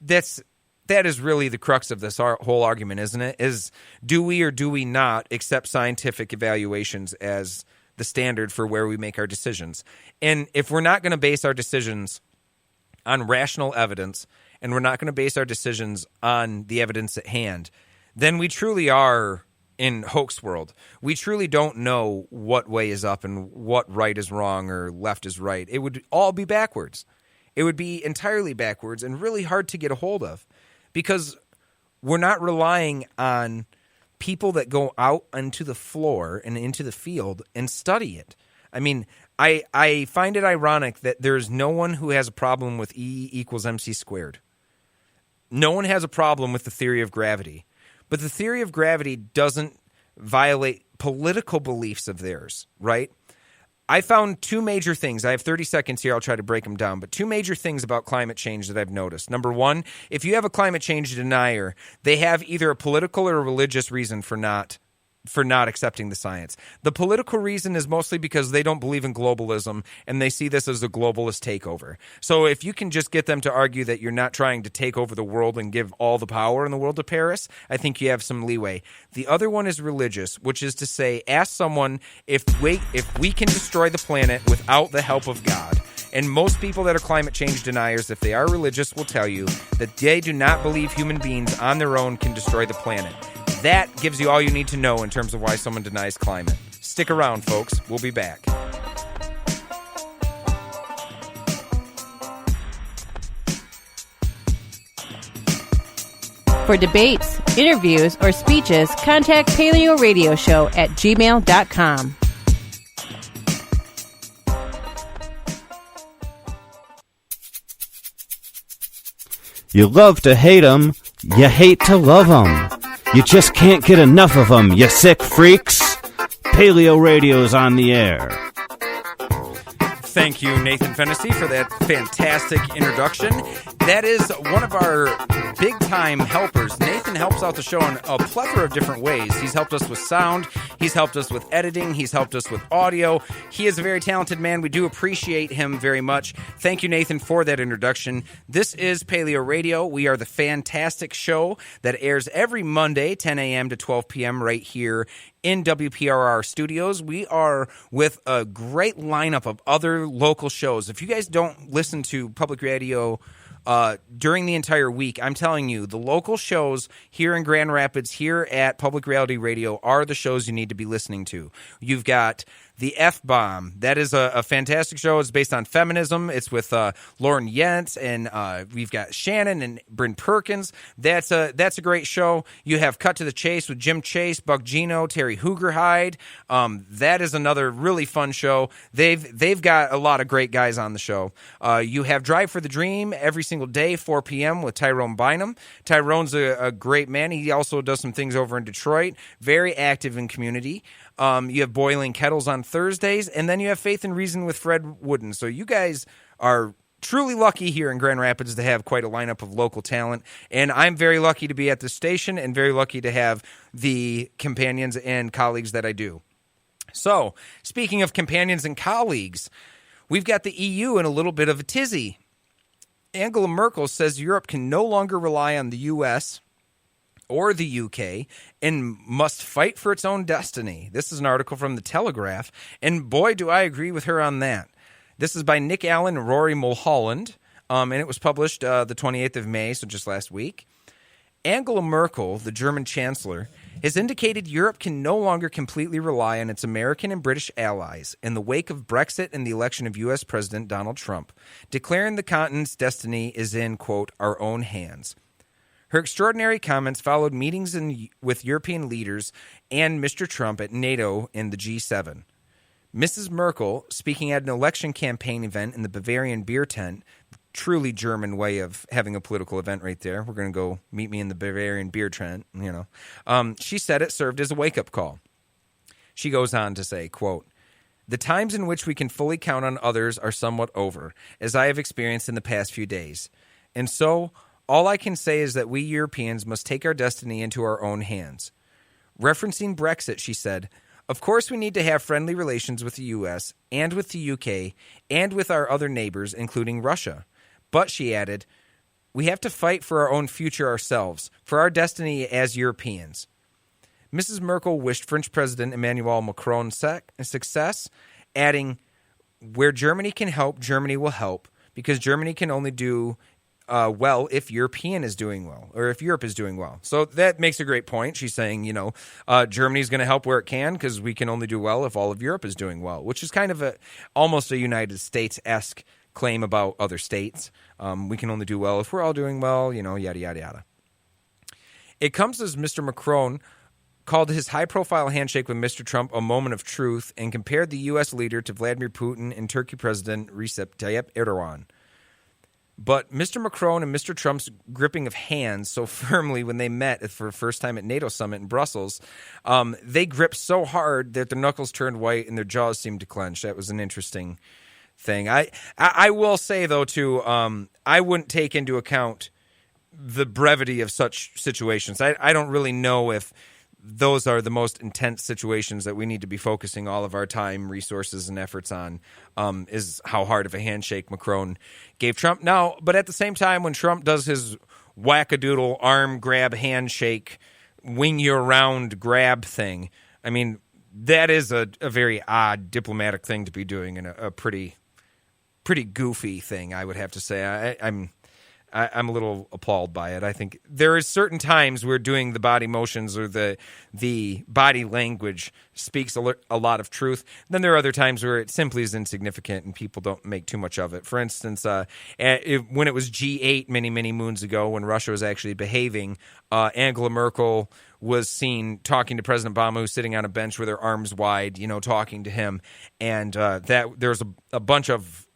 that is really the crux of this whole argument, isn't it? Is do we or do we not accept scientific evaluations as the standard for where we make our decisions? And if we're not going to base our decisions on rational evidence, and we're not going to base our decisions on the evidence at hand, then we truly are in hoax world. We truly don't know what way is up and what right is wrong or left is right. It would all be backwards. It would be entirely backwards and really hard to get a hold of because we're not relying on people that go out onto the floor and into the field and study it. I mean, I find it ironic that there's no one who has a problem with E equals MC squared. No one has a problem with the theory of gravity. But the theory of gravity doesn't violate political beliefs of theirs, right? I found two major things. I have 30 seconds here. I'll try to break them down. But two major things about climate change that I've noticed. Number one, if you have a climate change denier, they have either a political or a religious reason for not accepting the science. The political reason is mostly because they don't believe in globalism and they see this as a globalist takeover. So if you can just get them to argue that you're not trying to take over the world and give all the power in the world to Paris, I think you have some leeway. The other one is religious, which is to say, ask someone if we can destroy the planet without the help of God. And most people that are climate change deniers, if they are religious, will tell you that they do not believe human beings on their own can destroy the planet. That gives you all you need to know in terms of why someone denies climate. Stick around, folks. We'll be back. For debates, interviews, or speeches, contact PaleoRadio Show at gmail.com. You love to hate 'em, you hate to love 'em. You just can't get enough of 'em, you sick freaks. Paleo Radio's on the air. Thank you, Nathan Fennessy, for that fantastic introduction. That is one of our big-time helpers. Nathan helps out the show in a plethora of different ways. He's helped us with sound. He's helped us with editing. He's helped us with audio. He is a very talented man. We do appreciate him very much. Thank you, Nathan, for that introduction. This is Paleo Radio. We are the fantastic show that airs every Monday, 10 a.m. to 12 p.m. right here in WPRR studios. We are with a great lineup of other local shows. If you guys don't listen to public radio during the entire week, I'm telling you, the local shows here in Grand Rapids, here at Public Reality Radio, are the shows you need to be listening to. You've got The F-Bomb. That is a fantastic show. It's based on feminism. It's with Lauren Yentz, and we've got Shannon and Bryn Perkins. That's a great show. You have Cut to the Chase with Jim Chase, Buck Gino, Terry Hoogerhide. That is another really fun show. They've got a lot of great guys on the show. You have Drive for the Dream every single day, 4 p.m. with Tyrone Bynum. Tyrone's a great man. He also does some things over in Detroit. Very active in community. You have Boiling Kettles on Thursdays, and then you have Faith and Reason with Fred Wooden. So you guys are truly lucky here in Grand Rapids to have quite a lineup of local talent, and I'm very lucky to be at this station and very lucky to have the companions and colleagues that I do. So, speaking of companions and colleagues, we've got the EU in a little bit of a tizzy. Angela Merkel says Europe can no longer rely on the U.S. or the UK and must fight for its own destiny. This is an article from The Telegraph, and boy, do I agree with her on that. This is by Nick Allen and Rory Mulholland, and it was published the 28th of May, so just last week. Angela Merkel, the German chancellor, has indicated Europe can no longer completely rely on its American and British allies in the wake of Brexit and the election of U.S. President Donald Trump, declaring the continent's destiny is in, quote, our own hands. Her extraordinary comments followed meetings with European leaders and Mr. Trump at NATO and the G7. Mrs. Merkel, speaking at an election campaign event in the Bavarian beer tent, truly German way of having a political event right there. We're going to go meet me in the Bavarian beer tent, she said it served as a wake-up call. She goes on to say, quote, "The times in which we can fully count on others are somewhat over, as I have experienced in the past few days. And so, all I can say is that we Europeans must take our destiny into our own hands." Referencing Brexit, she said, "Of course we need to have friendly relations with the U.S. and with the U.K. and with our other neighbors, including Russia. But," she added, "we have to fight for our own future ourselves, for our destiny as Europeans." Mrs. Merkel wished French President Emmanuel Macron success, adding, "Where Germany can help, Germany will help, because Germany can only do well if Europe is doing well. So that makes a great point. She's saying, Germany's going to help where it can because we can only do well if all of Europe is doing well, which is kind of almost a United States-esque claim about other states. We can only do well if we're all doing well, yada, yada, yada. It comes as Mr. Macron called his high-profile handshake with Mr. Trump a moment of truth and compared the U.S. leader to Vladimir Putin and Turkey President Recep Tayyip Erdogan. But Mr. Macron and Mr. Trump's gripping of hands so firmly when they met for the first time at NATO summit in Brussels, they gripped so hard that their knuckles turned white and their jaws seemed to clench. That was an interesting thing. I will say, though, too, I wouldn't take into account the brevity of such situations. I don't really know if those are the most intense situations that we need to be focusing all of our time, resources, and efforts on, is how hard of a handshake Macron gave Trump. Now, but at the same time, when Trump does his wackadoodle arm grab handshake, wing you around grab thing, I mean, that is a very odd diplomatic thing to be doing and a pretty goofy thing, I would have to say. I'm a little appalled by it. I think there is certain times where doing the body motions or the body language speaks a lot of truth. Then there are other times where it simply is insignificant and people don't make too much of it. For instance, when it was G8 many, many moons ago, when Russia was actually behaving, Angela Merkel was seen talking to President Obama, who's sitting on a bench with her arms wide, talking to him. And that there's a bunch of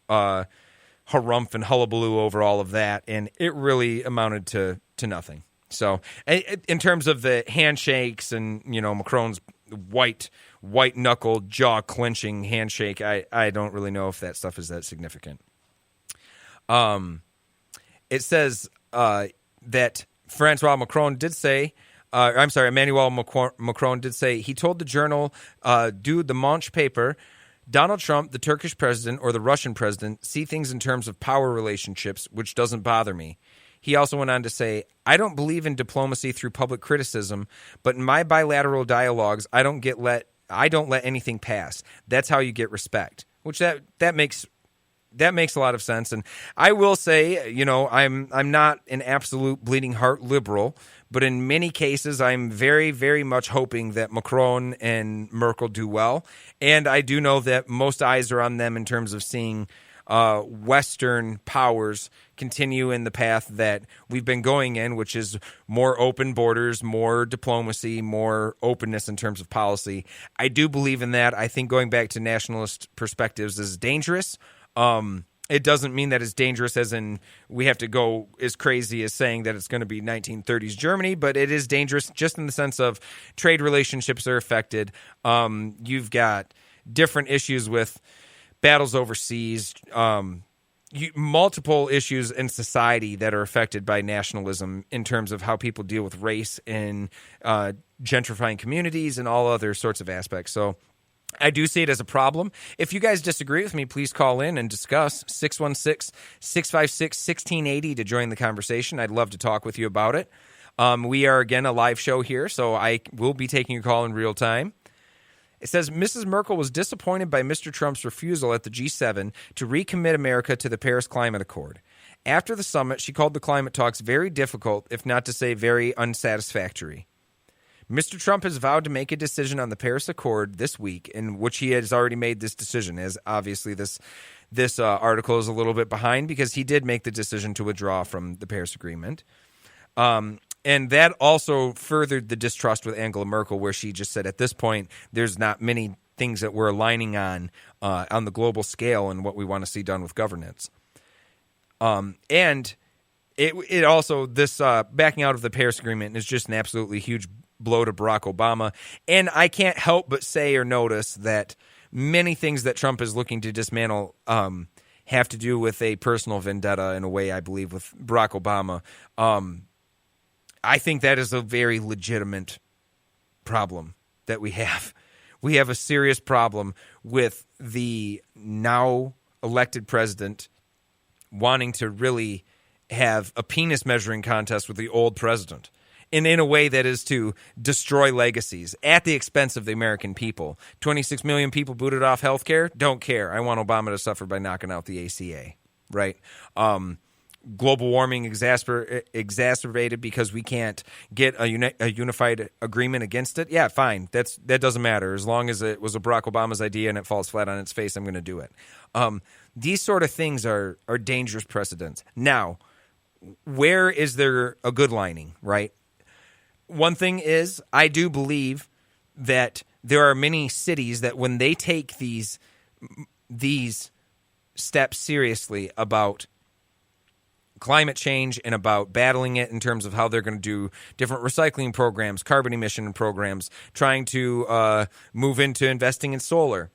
harumph and hullabaloo over all of that, and it really amounted to nothing. So in terms of the handshakes and, Macron's white-knuckled, jaw-clenching handshake, I don't really know if that stuff is that significant. It says that Emmanuel Macron did say, he told the journal Du Dimanche paper, Donald Trump, the Turkish president, or the Russian president see things in terms of power relationships, which doesn't bother me. He also went on to say, I don't believe in diplomacy through public criticism, but in my bilateral dialogues, I don't let anything pass. That's how you get respect, which that makes a lot of sense. And I will say, I'm not an absolute bleeding heart liberal, but in many cases, I'm very, very much hoping that Macron and Merkel do well. And I do know that most eyes are on them in terms of seeing Western powers continue in the path that we've been going in, which is more open borders, more diplomacy, more openness in terms of policy. I do believe in that. I think going back to nationalist perspectives is dangerous. It doesn't mean that it's dangerous as in we have to go as crazy as saying that it's going to be 1930s Germany, but it is dangerous just in the sense of trade relationships are affected. You've got different issues with battles overseas, multiple issues in society that are affected by nationalism in terms of how people deal with race and gentrifying communities and all other sorts of aspects. So I do see it as a problem. If you guys disagree with me, please call in and discuss 616-656-1680 to join the conversation. I'd love to talk with you about it. We are, again, a live show here, so I will be taking your call in real time. It says, Mrs. Merkel was disappointed by Mr. Trump's refusal at the G7 to recommit America to the Paris Climate Accord. After the summit, she called the climate talks very difficult, if not to say very unsatisfactory. Mr. Trump has vowed to make a decision on the Paris Accord this week, in which he has already made this decision, as obviously this article is a little bit behind because he did make the decision to withdraw from the Paris Agreement. And that also furthered the distrust with Angela Merkel, where she just said at this point there's not many things that we're aligning on the global scale and what we want to see done with governance. And it also, this backing out of the Paris Agreement is just an absolutely huge blow to Barack Obama. And I can't help but say or notice that many things that Trump is looking to dismantle have to do with a personal vendetta in a way, I believe, with Barack Obama. I think that is a very legitimate problem that we have. We have a serious problem with the now elected president wanting to really have a penis measuring contest with the old president. And in a way that is to destroy legacies at the expense of the American people. 26 million people booted off health care? Don't care. I want Obama to suffer by knocking out the ACA, right? Global warming exacerbated because we can't get a unified agreement against it? Yeah, fine. That doesn't matter. As long as it was a Barack Obama's idea and it falls flat on its face, I'm going to do it. These sort of things are dangerous precedents. Now, where is there a good lining, right? One thing is, I do believe that there are many cities that when they take these steps seriously about climate change and about battling it in terms of how they're going to do different recycling programs, carbon emission programs, trying to move into investing in solar.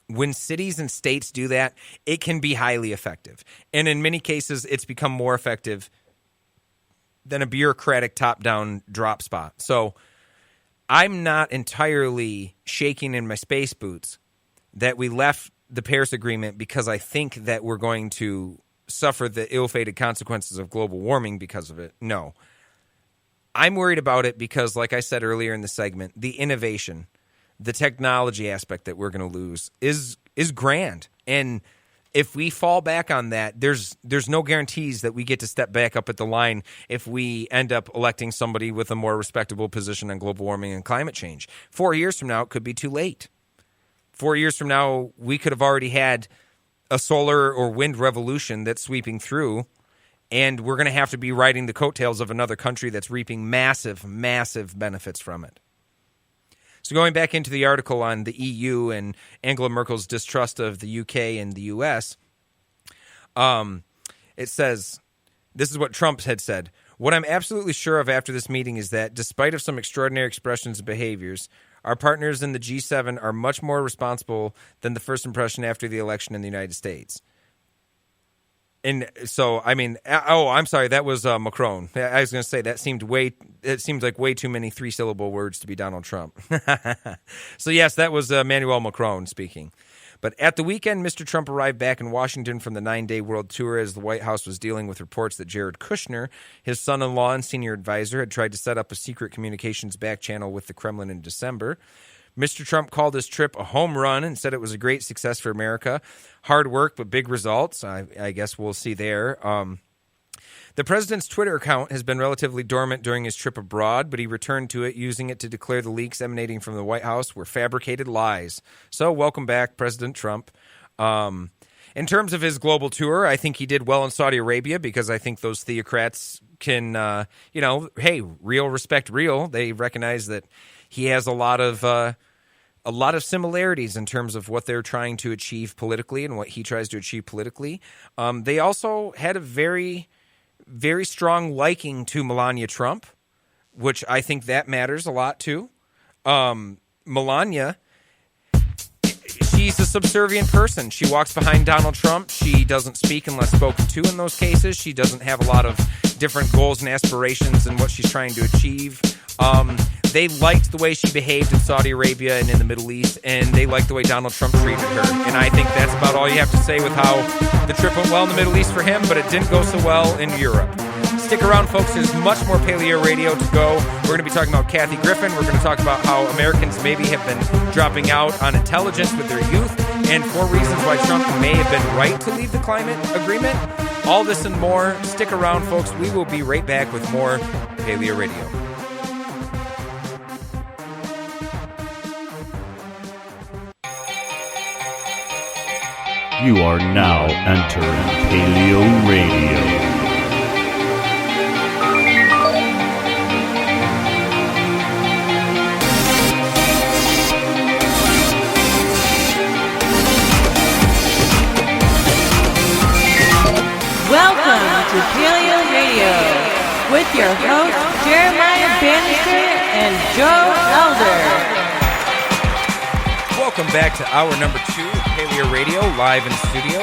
When cities and states do that, it can be highly effective. And in many cases, it's become more effective than a bureaucratic top-down drop spot. So I'm not entirely shaking in my space boots that we left the Paris Agreement because I think that we're going to suffer the ill-fated consequences of global warming because of it. No. I'm worried about it because, like I said earlier in the segment, the innovation, the technology aspect that we're going to lose is grand. And if we fall back on that, there's no guarantees that we get to step back up at the line if we end up electing somebody with a more respectable position on global warming and climate change. 4 years from now, it could be too late. 4 years from now, we could have already had a solar or wind revolution that's sweeping through, and we're going to have to be riding the coattails of another country that's reaping massive, massive benefits from it. So going back into the article on the EU and Angela Merkel's distrust of the UK and the US, it says, this is what Trump had said, "What I'm absolutely sure of after this meeting is that, despite of some extraordinary expressions and behaviors, our partners in the G7 are much more responsible than the first impression after the election in the United States." And so, I mean, I'm sorry, that was Macron. I was going to say it seemed like way too many 3-syllable words to be Donald Trump. So yes, that was Emmanuel Macron speaking. But at the weekend, Mr. Trump arrived back in Washington from the 9-day world tour as the White House was dealing with reports that Jared Kushner, his son-in-law and senior advisor, had tried to set up a secret communications back channel with the Kremlin in December. Mr. Trump called his trip a home run and said it was a great success for America. Hard work, but big results. I guess we'll see there. The president's Twitter account has been relatively dormant during his trip abroad, but he returned to it, using it to declare the leaks emanating from the White House were fabricated lies. So welcome back, President Trump. In terms of his global tour, I think he did well in Saudi Arabia because I think those theocrats can, hey, real respect real. They recognize that he has a lot of similarities in terms of what they're trying to achieve politically and what he tries to achieve politically. They also had a very, very strong liking to Melania Trump, which I think that matters a lot too. Melania, she's a subservient person. She walks behind Donald Trump. She doesn't speak unless spoken to in those cases. She doesn't have a lot of different goals and aspirations in what she's trying to achieve. They liked the way she behaved in Saudi Arabia and in the Middle East, and they liked the way Donald Trump treated her. And I think that's about all you have to say with how the trip went well in the Middle East for him, but it didn't go so well in Europe. Stick around, folks. There's much more Paleo Radio to go. We're going to be talking about Kathy Griffin. We're going to talk about how Americans maybe have been dropping out on intelligence with their youth, and 4 reasons why Trump may have been right to leave the climate agreement. All this and more. Stick around, folks. We will be right back with more Paleo Radio. You are now entering Paleo Radio. to PaleoRadio with your hosts Jeremiah-bannister and Joe Elder. Welcome back to hour number 2 of PaleoRadio, live in studio,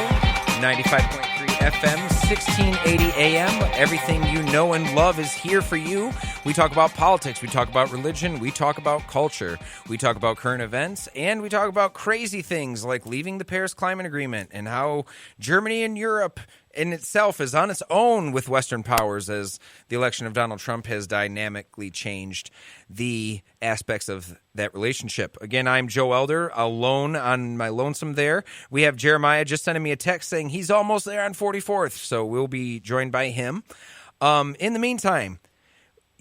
95.3 FM, 1680 AM. Everything you know and love is here for you. We talk about politics, we talk about religion, we talk about culture, we talk about current events, and we talk about crazy things like leaving the Paris Climate Agreement and how Germany and Europe in itself is on its own with Western powers as the election of Donald Trump has dynamically changed the aspects of that relationship. Again, I'm Joe Elder, alone on my lonesome there. We have Jeremiah just sending me a text saying he's almost there on 44th, so we'll be joined by him. In the meantime,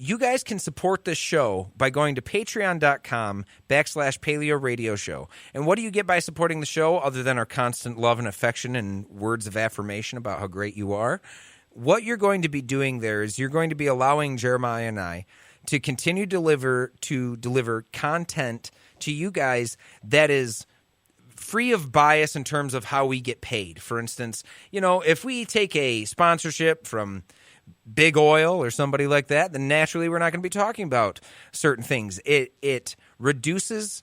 you guys can support this show by going to patreon.com/PaleoRadio Show. And what do you get by supporting the show other than our constant love and affection and words of affirmation about how great you are? What you're going to be doing there is you're going to be allowing Jeremiah and I to continue to deliver content to you guys that is free of bias in terms of how we get paid. For instance, if we take a sponsorship from Big Oil or somebody like that, then naturally we're not going to be talking about certain things. It reduces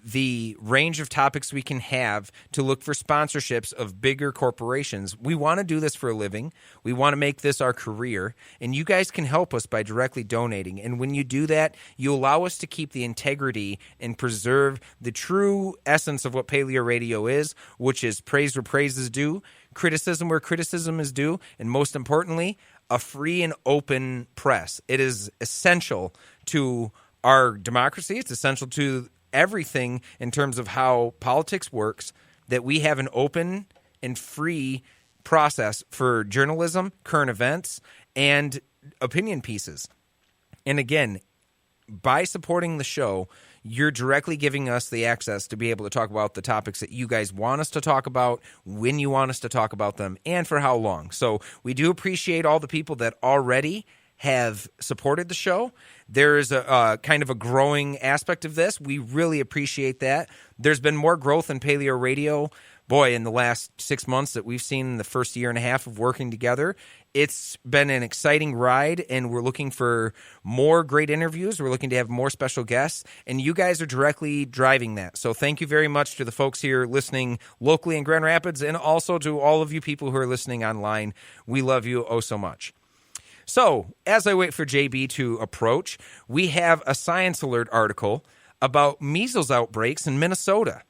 the range of topics we can have to look for sponsorships of bigger corporations. We want to do this for a living. We want to make this our career, and you guys can help us by directly donating. And when you do that, you allow us to keep the integrity and preserve the true essence of what PaleoRadio is, which is praise where praise is due, criticism where criticism is due, and most importantly, a free and open press. It is essential to our democracy. It's essential to everything in terms of how politics works, that we have an open and free process for journalism, current events, and opinion pieces. And again, by supporting the show, you're directly giving us the access to be able to talk about the topics that you guys want us to talk about, when you want us to talk about them, and for how long. So we do appreciate all the people that already have supported the show. There is a kind of a growing aspect of this. We really appreciate that. There's been more growth in PaleoRadio, in the last 6 months that we've seen in the first year and a half of working together. It's been an exciting ride, and we're looking for more great interviews. We're looking to have more special guests, and you guys are directly driving that. So thank you very much to the folks here listening locally in Grand Rapids, and also to all of you people who are listening online. We love you oh so much. So, as I wait for JB to approach, we have a Science Alert article about measles outbreaks in Minnesota.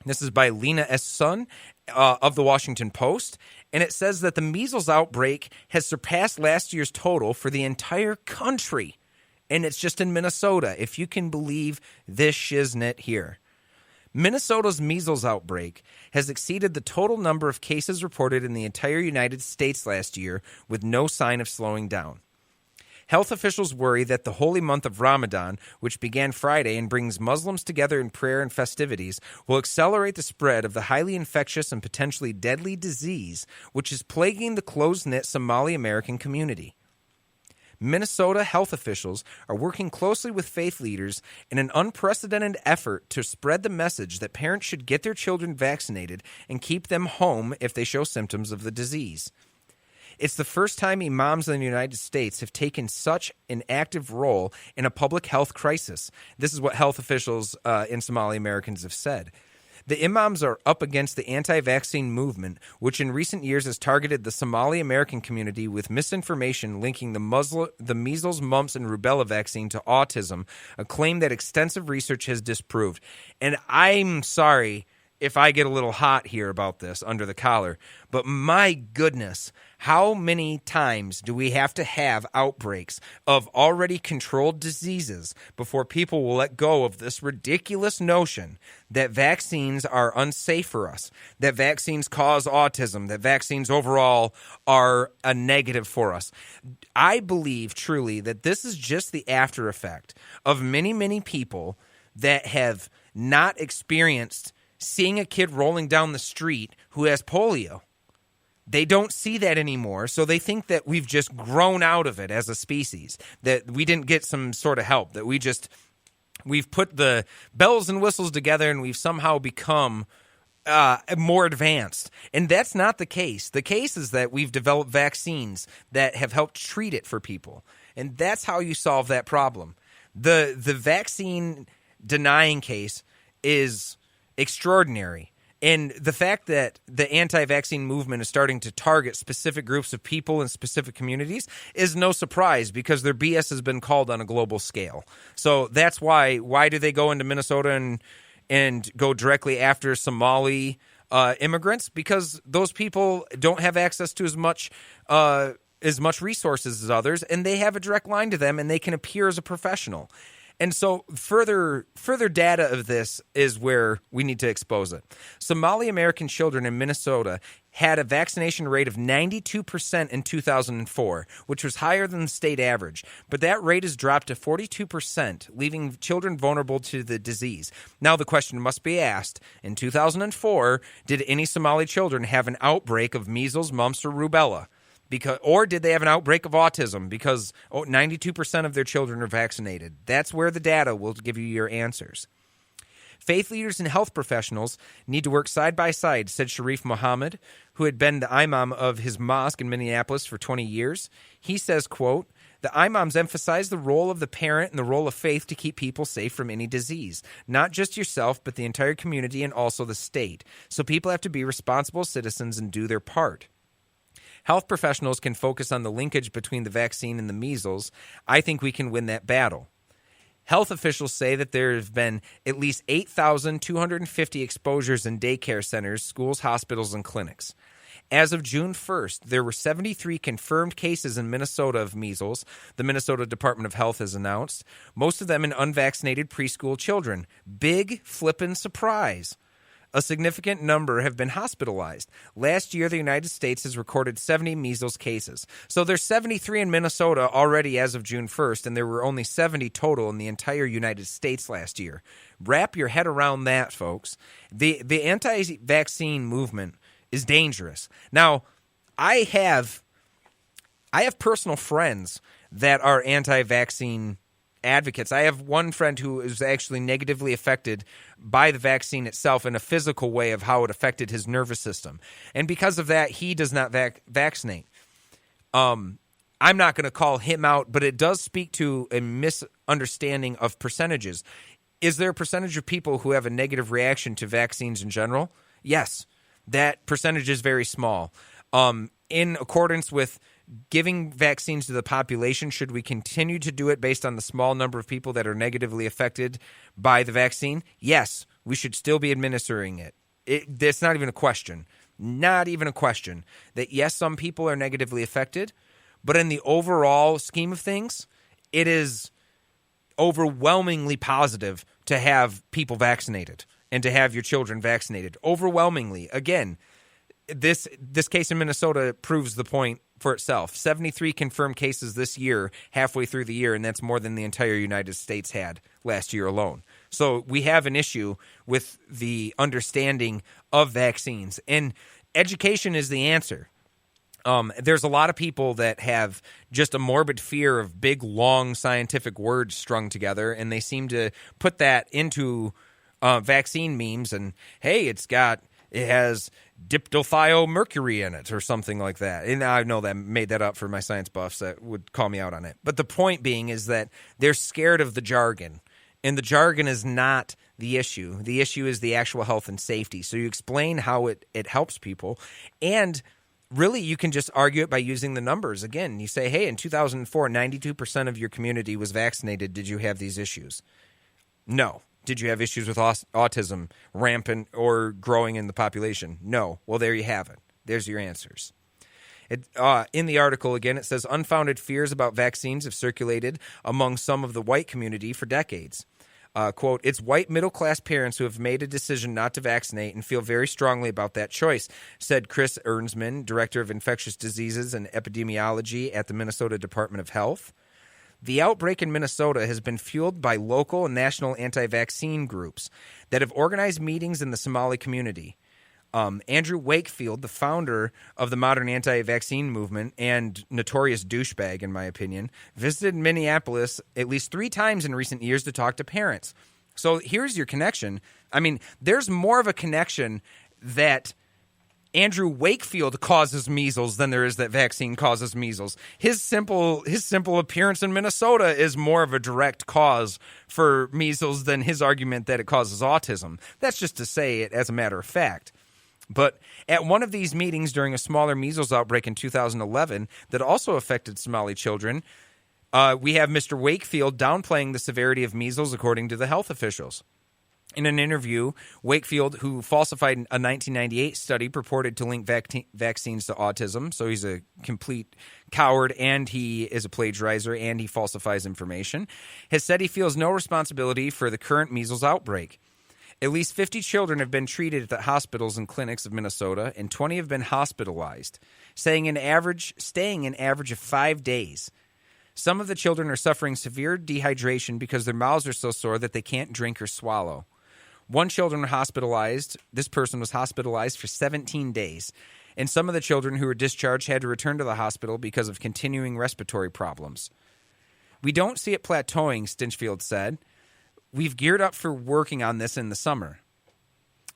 This is by Lena S. Sun of the Washington Post, and it says that the measles outbreak has surpassed last year's total for the entire country, and it's just in Minnesota, if you can believe this shiznit here. Minnesota's measles outbreak has exceeded the total number of cases reported in the entire United States last year, with no sign of slowing down. Health officials worry that the holy month of Ramadan, which began Friday and brings Muslims together in prayer and festivities, will accelerate the spread of the highly infectious and potentially deadly disease which is plaguing the close-knit Somali American community. Minnesota health officials are working closely with faith leaders in an unprecedented effort to spread the message that parents should get their children vaccinated and keep them home if they show symptoms of the disease. It's the first time imams in the United States have taken such an active role in a public health crisis. This is what health officials in Somali Americans have said. The imams are up against the anti-vaccine movement, which in recent years has targeted the Somali American community with misinformation linking the measles, mumps, and rubella vaccine to autism, a claim that extensive research has disproved. And I'm sorry if I get a little hot here about this under the collar, but my goodness, how many times do we have to have outbreaks of already controlled diseases before people will let go of this ridiculous notion that vaccines are unsafe for us, that vaccines cause autism, that vaccines overall are a negative for us? I believe truly that this is just the after effect of many, many people that have not experienced seeing a kid rolling down the street who has polio. They don't see that anymore, so they think that we've just grown out of it as a species, that we didn't get some sort of help, that we've put the bells and whistles together and we've somehow become more advanced. And that's not the case. The case is that we've developed vaccines that have helped treat it for people. And that's how you solve that problem. The vaccine denying case is extraordinary. And the fact that the anti-vaccine movement is starting to target specific groups of people in specific communities is no surprise, because their BS has been called on a global scale. So that's why do they go into Minnesota and go directly after Somali immigrants? Because those people don't have access to as much resources as others, and they have a direct line to them, and they can appear as a professional. And so further data of this is where we need to expose it. Somali American children in Minnesota had a vaccination rate of 92% in 2004, which was higher than the state average. But that rate has dropped to 42%, leaving children vulnerable to the disease. Now the question must be asked, in 2004, did any Somali children have an outbreak of measles, mumps, or rubella? Or did they have an outbreak of autism? Because 92% of their children are vaccinated. That's where the data will give you your answers. Faith leaders and health professionals need to work side by side, said Sharif Muhammad, who had been the imam of his mosque in Minneapolis for 20 years. He says, quote, "The imams emphasize the role of the parent and the role of faith to keep people safe from any disease. Not just yourself, but the entire community and also the state. So people have to be responsible citizens and do their part. Health professionals can focus on the linkage between the vaccine and the measles. I think we can win that battle." Health officials say that there have been at least 8,250 exposures in daycare centers, schools, hospitals, and clinics. As of June 1st, there were 73 confirmed cases in Minnesota of measles, the Minnesota Department of Health has announced, most of them in unvaccinated preschool children. Big flippin' surprise. A significant number have been hospitalized. Last year, the United States has recorded 70 measles cases. So there's 73 in Minnesota already as of June 1st, and there were only 70 total in the entire United States last year. Wrap your head around that, folks. The anti-vaccine movement is dangerous. Now, I have personal friends that are anti-vaccine advocates. I have one friend who is actually negatively affected by the vaccine itself in a physical way of how it affected his nervous system. And because of that, he does not vaccinate. I'm not going to call him out, but it does speak to a misunderstanding of percentages. Is there a percentage of people who have a negative reaction to vaccines in general? Yes. That percentage is very small. In accordance with giving vaccines to the population, should we continue to do it based on the small number of people that are negatively affected by the vaccine? Yes, we should still be administering it. That's not even a question. Not even a question. That yes, some people are negatively affected, but in the overall scheme of things, it is overwhelmingly positive to have people vaccinated and to have your children vaccinated. Overwhelmingly. Again, this case in Minnesota proves the point for itself. 73 confirmed cases this year, halfway through the year, and that's more than the entire United States had last year alone. So we have an issue with the understanding of vaccines, and education is the answer. There's a lot of people that have just a morbid fear of big, long scientific words strung together, and they seem to put that into vaccine memes, and hey, it has diptylthiomercury in it or something like that. And I know that I made that up for my science buffs that would call me out on it. But the point being is that they're scared of the jargon, and the jargon is not the issue. The issue is the actual health and safety. So you explain how it helps people, and really you can just argue it by using the numbers. Again, you say, hey, in 2004, 92% of your community was vaccinated. Did you have these issues? No. Did you have issues with autism rampant or growing in the population? No. Well, there you have it. There's your answers. In the article, again, it says unfounded fears about vaccines have circulated among some of the white community for decades. Quote, "It's white middle-class parents who have made a decision not to vaccinate and feel very strongly about that choice," said Chris Ernsman, Director of Infectious Diseases and Epidemiology at the Minnesota Department of Health. The outbreak in Minnesota has been fueled by local and national anti-vaccine groups that have organized meetings in the Somali community. Andrew Wakefield, the founder of the modern anti-vaccine movement and notorious douchebag, in my opinion, visited Minneapolis at least 3 times in recent years to talk to parents. So here's your connection. I mean, there's more of a connection that Andrew Wakefield causes measles than there is that vaccine causes measles. His simple appearance in Minnesota is more of a direct cause for measles than his argument that it causes autism. That's just to say it as a matter of fact. But at one of these meetings during a smaller measles outbreak in 2011 that also affected Somali children, we have Mr. Wakefield downplaying the severity of measles according to the health officials. In an interview, Wakefield, who falsified a 1998 study, purported to link vaccines to autism. So he's a complete coward, and he is a plagiarizer, and he falsifies information, has said he feels no responsibility for the current measles outbreak. At least 50 children have been treated at the hospitals and clinics of Minnesota, and 20 have been hospitalized, staying an average of 5 days. Some of the children are suffering severe dehydration because their mouths are so sore that they can't drink or swallow. One children was hospitalized. This person was hospitalized for 17 days. And some of the children who were discharged had to return to the hospital because of continuing respiratory problems. We don't see it plateauing, Stinchfield said. We've geared up for working on this in the summer.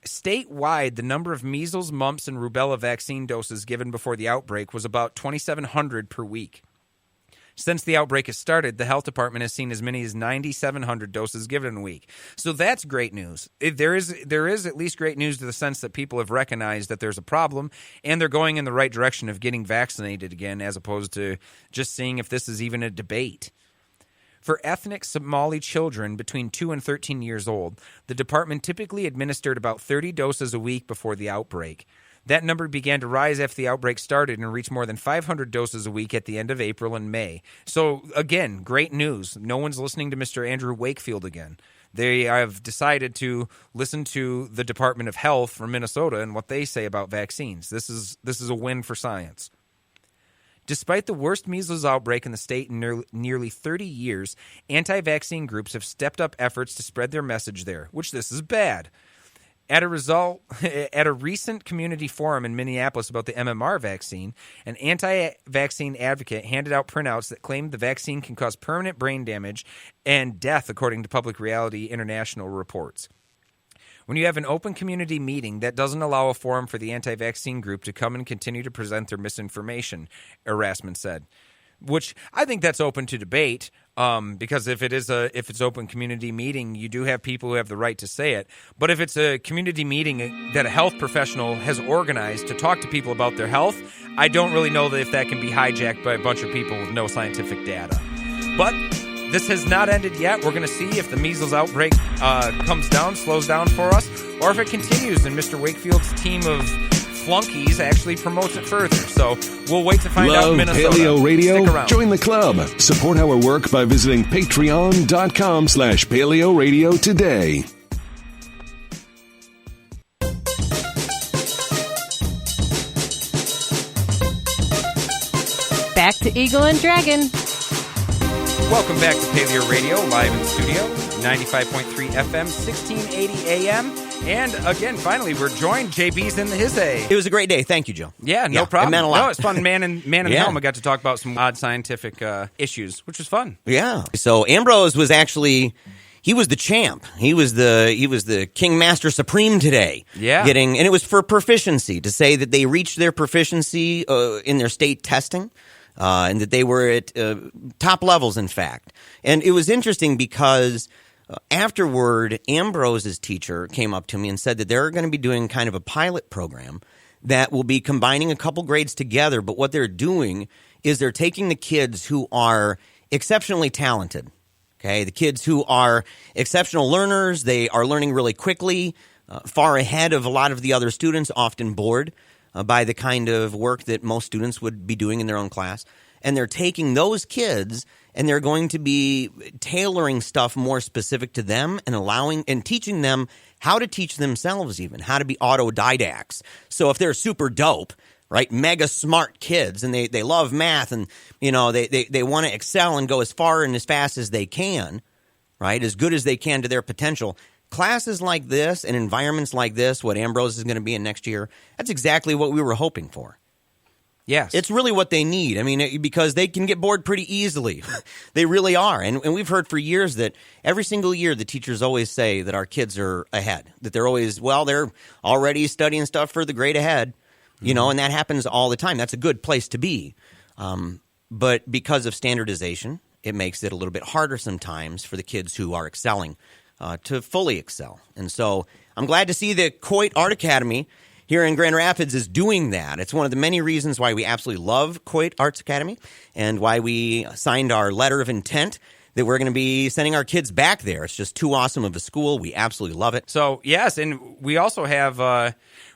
Statewide, the number of measles, mumps, and rubella vaccine doses given before the outbreak was about 2,700 per week. Since the outbreak has started, the health department has seen as many as 9,700 doses given in a week. So that's great news. There is at least great news to the sense that people have recognized that there's a problem, and they're going in the right direction of getting vaccinated again, as opposed to just seeing if this is even a debate. For ethnic Somali children between 2 and 13 years old, the department typically administered about 30 doses a week before the outbreak. That number began to rise after the outbreak started and reached more than 500 doses a week at the end of April and May. So, again, great news. No one's listening to Mr. Andrew Wakefield again. They have decided to listen to the Department of Health from Minnesota and what they say about vaccines. This is a win for science. Despite the worst measles outbreak in the state in nearly 30 years, anti-vaccine groups have stepped up efforts to spread their message there, which this is bad. At a recent community forum in Minneapolis about the MMR vaccine, an anti-vaccine advocate handed out printouts that claimed the vaccine can cause permanent brain damage and death, according to Public Reality International reports. When you have an open community meeting, that doesn't allow a forum for the anti-vaccine group to come and continue to present their misinformation, Erasmus said. Which I think that's open to debate, because if it's open community meeting, you do have people who have the right to say it. But if it's a community meeting that a health professional has organized to talk to people about their health, I don't really know if that can be hijacked by a bunch of people with no scientific data. But this has not ended yet. We're going to see if the measles outbreak slows down for us, or if it continues and Mr. Wakefield's team of flunkies actually promotes it further. So we'll wait to find out in Minnesota. Paleo Radio? Stick around. Join the club. Support our work by visiting patreon.com/PaleoRadio today. Back to Eagle and Dragon. Welcome back to Paleo Radio, live in studio, 95.3 FM, 1680 AM. And again, finally, we're joined. JB's in his A. It was a great day. Thank you, Joe. Yeah, no problem. It meant a lot. No, it's fun. Man in the Helmet got to talk about some odd scientific issues, which was fun. Yeah. So Ambrose was actually, he was the champ. He was the King Master Supreme today. Yeah. And it was for proficiency, to say that they reached their proficiency in their state testing. And that they were at top levels, in fact. And it was interesting because afterward, Ambrose's teacher came up to me and said that they're going to be doing kind of a pilot program that will be combining a couple grades together. But what they're doing is they're taking the kids who are exceptionally talented, okay, the kids who are exceptional learners. They are learning really quickly, far ahead of a lot of the other students, often bored by the kind of work that most students would be doing in their own class. And they're taking those kids and they're going to be tailoring stuff more specific to them and teaching them how to teach themselves, even how to be autodidacts. So if they're super dope, right, mega smart kids, and they love math, and they want to excel and go as far and as fast as they can, right, as good as they can to their potential. Classes like this and environments like this, what Ambrose is going to be in next year, that's exactly what we were hoping for. Yes. It's really what they need. I mean, because they can get bored pretty easily. They really are. And we've heard for years that every single year the teachers always say that our kids are ahead, that they're always, they're already studying stuff for the grade ahead, you know, and that happens all the time. That's a good place to be. But because of standardization, it makes it a little bit harder sometimes for the kids who are excelling to fully excel. And so I'm glad to see the Coit Art Academy here in Grand Rapids is doing that. It's one of the many reasons why we absolutely love Coit Arts Academy and why we signed our letter of intent that we're going to be sending our kids back there. It's just too awesome of a school. We absolutely love it. So, yes, and we also have,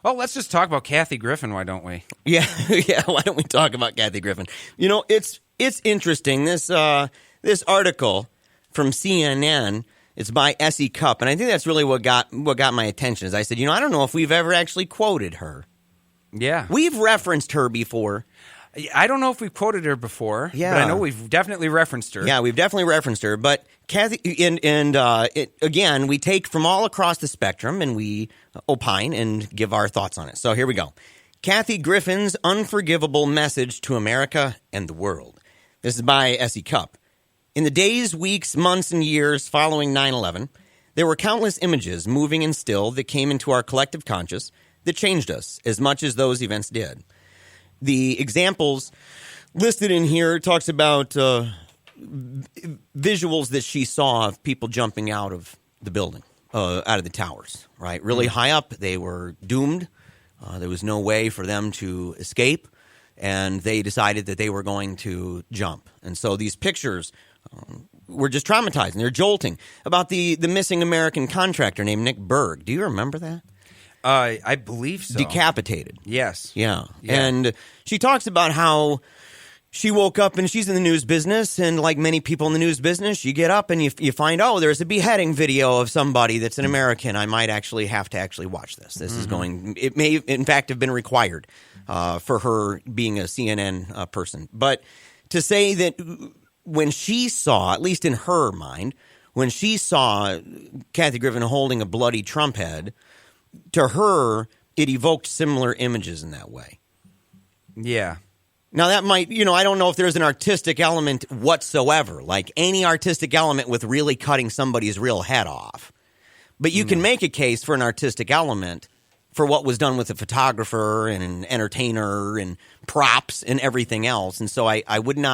let's just talk about Kathy Griffin, why don't we? Yeah, why don't we talk about Kathy Griffin? You know, it's interesting. This article from CNN, it's by Essie Cupp, and I think that's really what got my attention. Is I said, I don't know if we've ever actually quoted her. Yeah. We've referenced her before. I don't know if we've quoted her before, but I know we've definitely referenced her. Yeah, we've definitely referenced her. But Kathy, again, we take from all across the spectrum and we opine and give our thoughts on it. So here we go. Kathy Griffin's unforgivable message to America and the world. This is by Essie Cupp. In the days, weeks, months, and years following 9/11, there were countless images, moving and still, that came into our collective conscious that changed us as much as those events did. The examples listed in here talks about visuals that she saw of people jumping out of the building, out of the towers, right? Really high up. They were doomed. There was no way for them to escape, and they decided that they were going to jump. And so these pictures were just traumatizing. They're jolting. About the missing American contractor named Nick Berg. Do you remember that? I believe so. Decapitated. Yes. Yeah. And she talks about how she woke up and she's in the news business, and like many people in the news business, you get up and you find, there's a beheading video of somebody that's an American. I might actually have to watch this. This is it may, in fact, have been required for her being a CNN person. But to say that when she saw, at least in her mind, when she saw Kathy Griffin holding a bloody Trump head, to her, it evoked similar images in that way. Yeah. Now, that might, I don't know if there's an artistic element whatsoever, like any artistic element with really cutting somebody's real head off. But you can make a case for an artistic element for what was done with a photographer and an entertainer and props and everything else. And so I wouldn't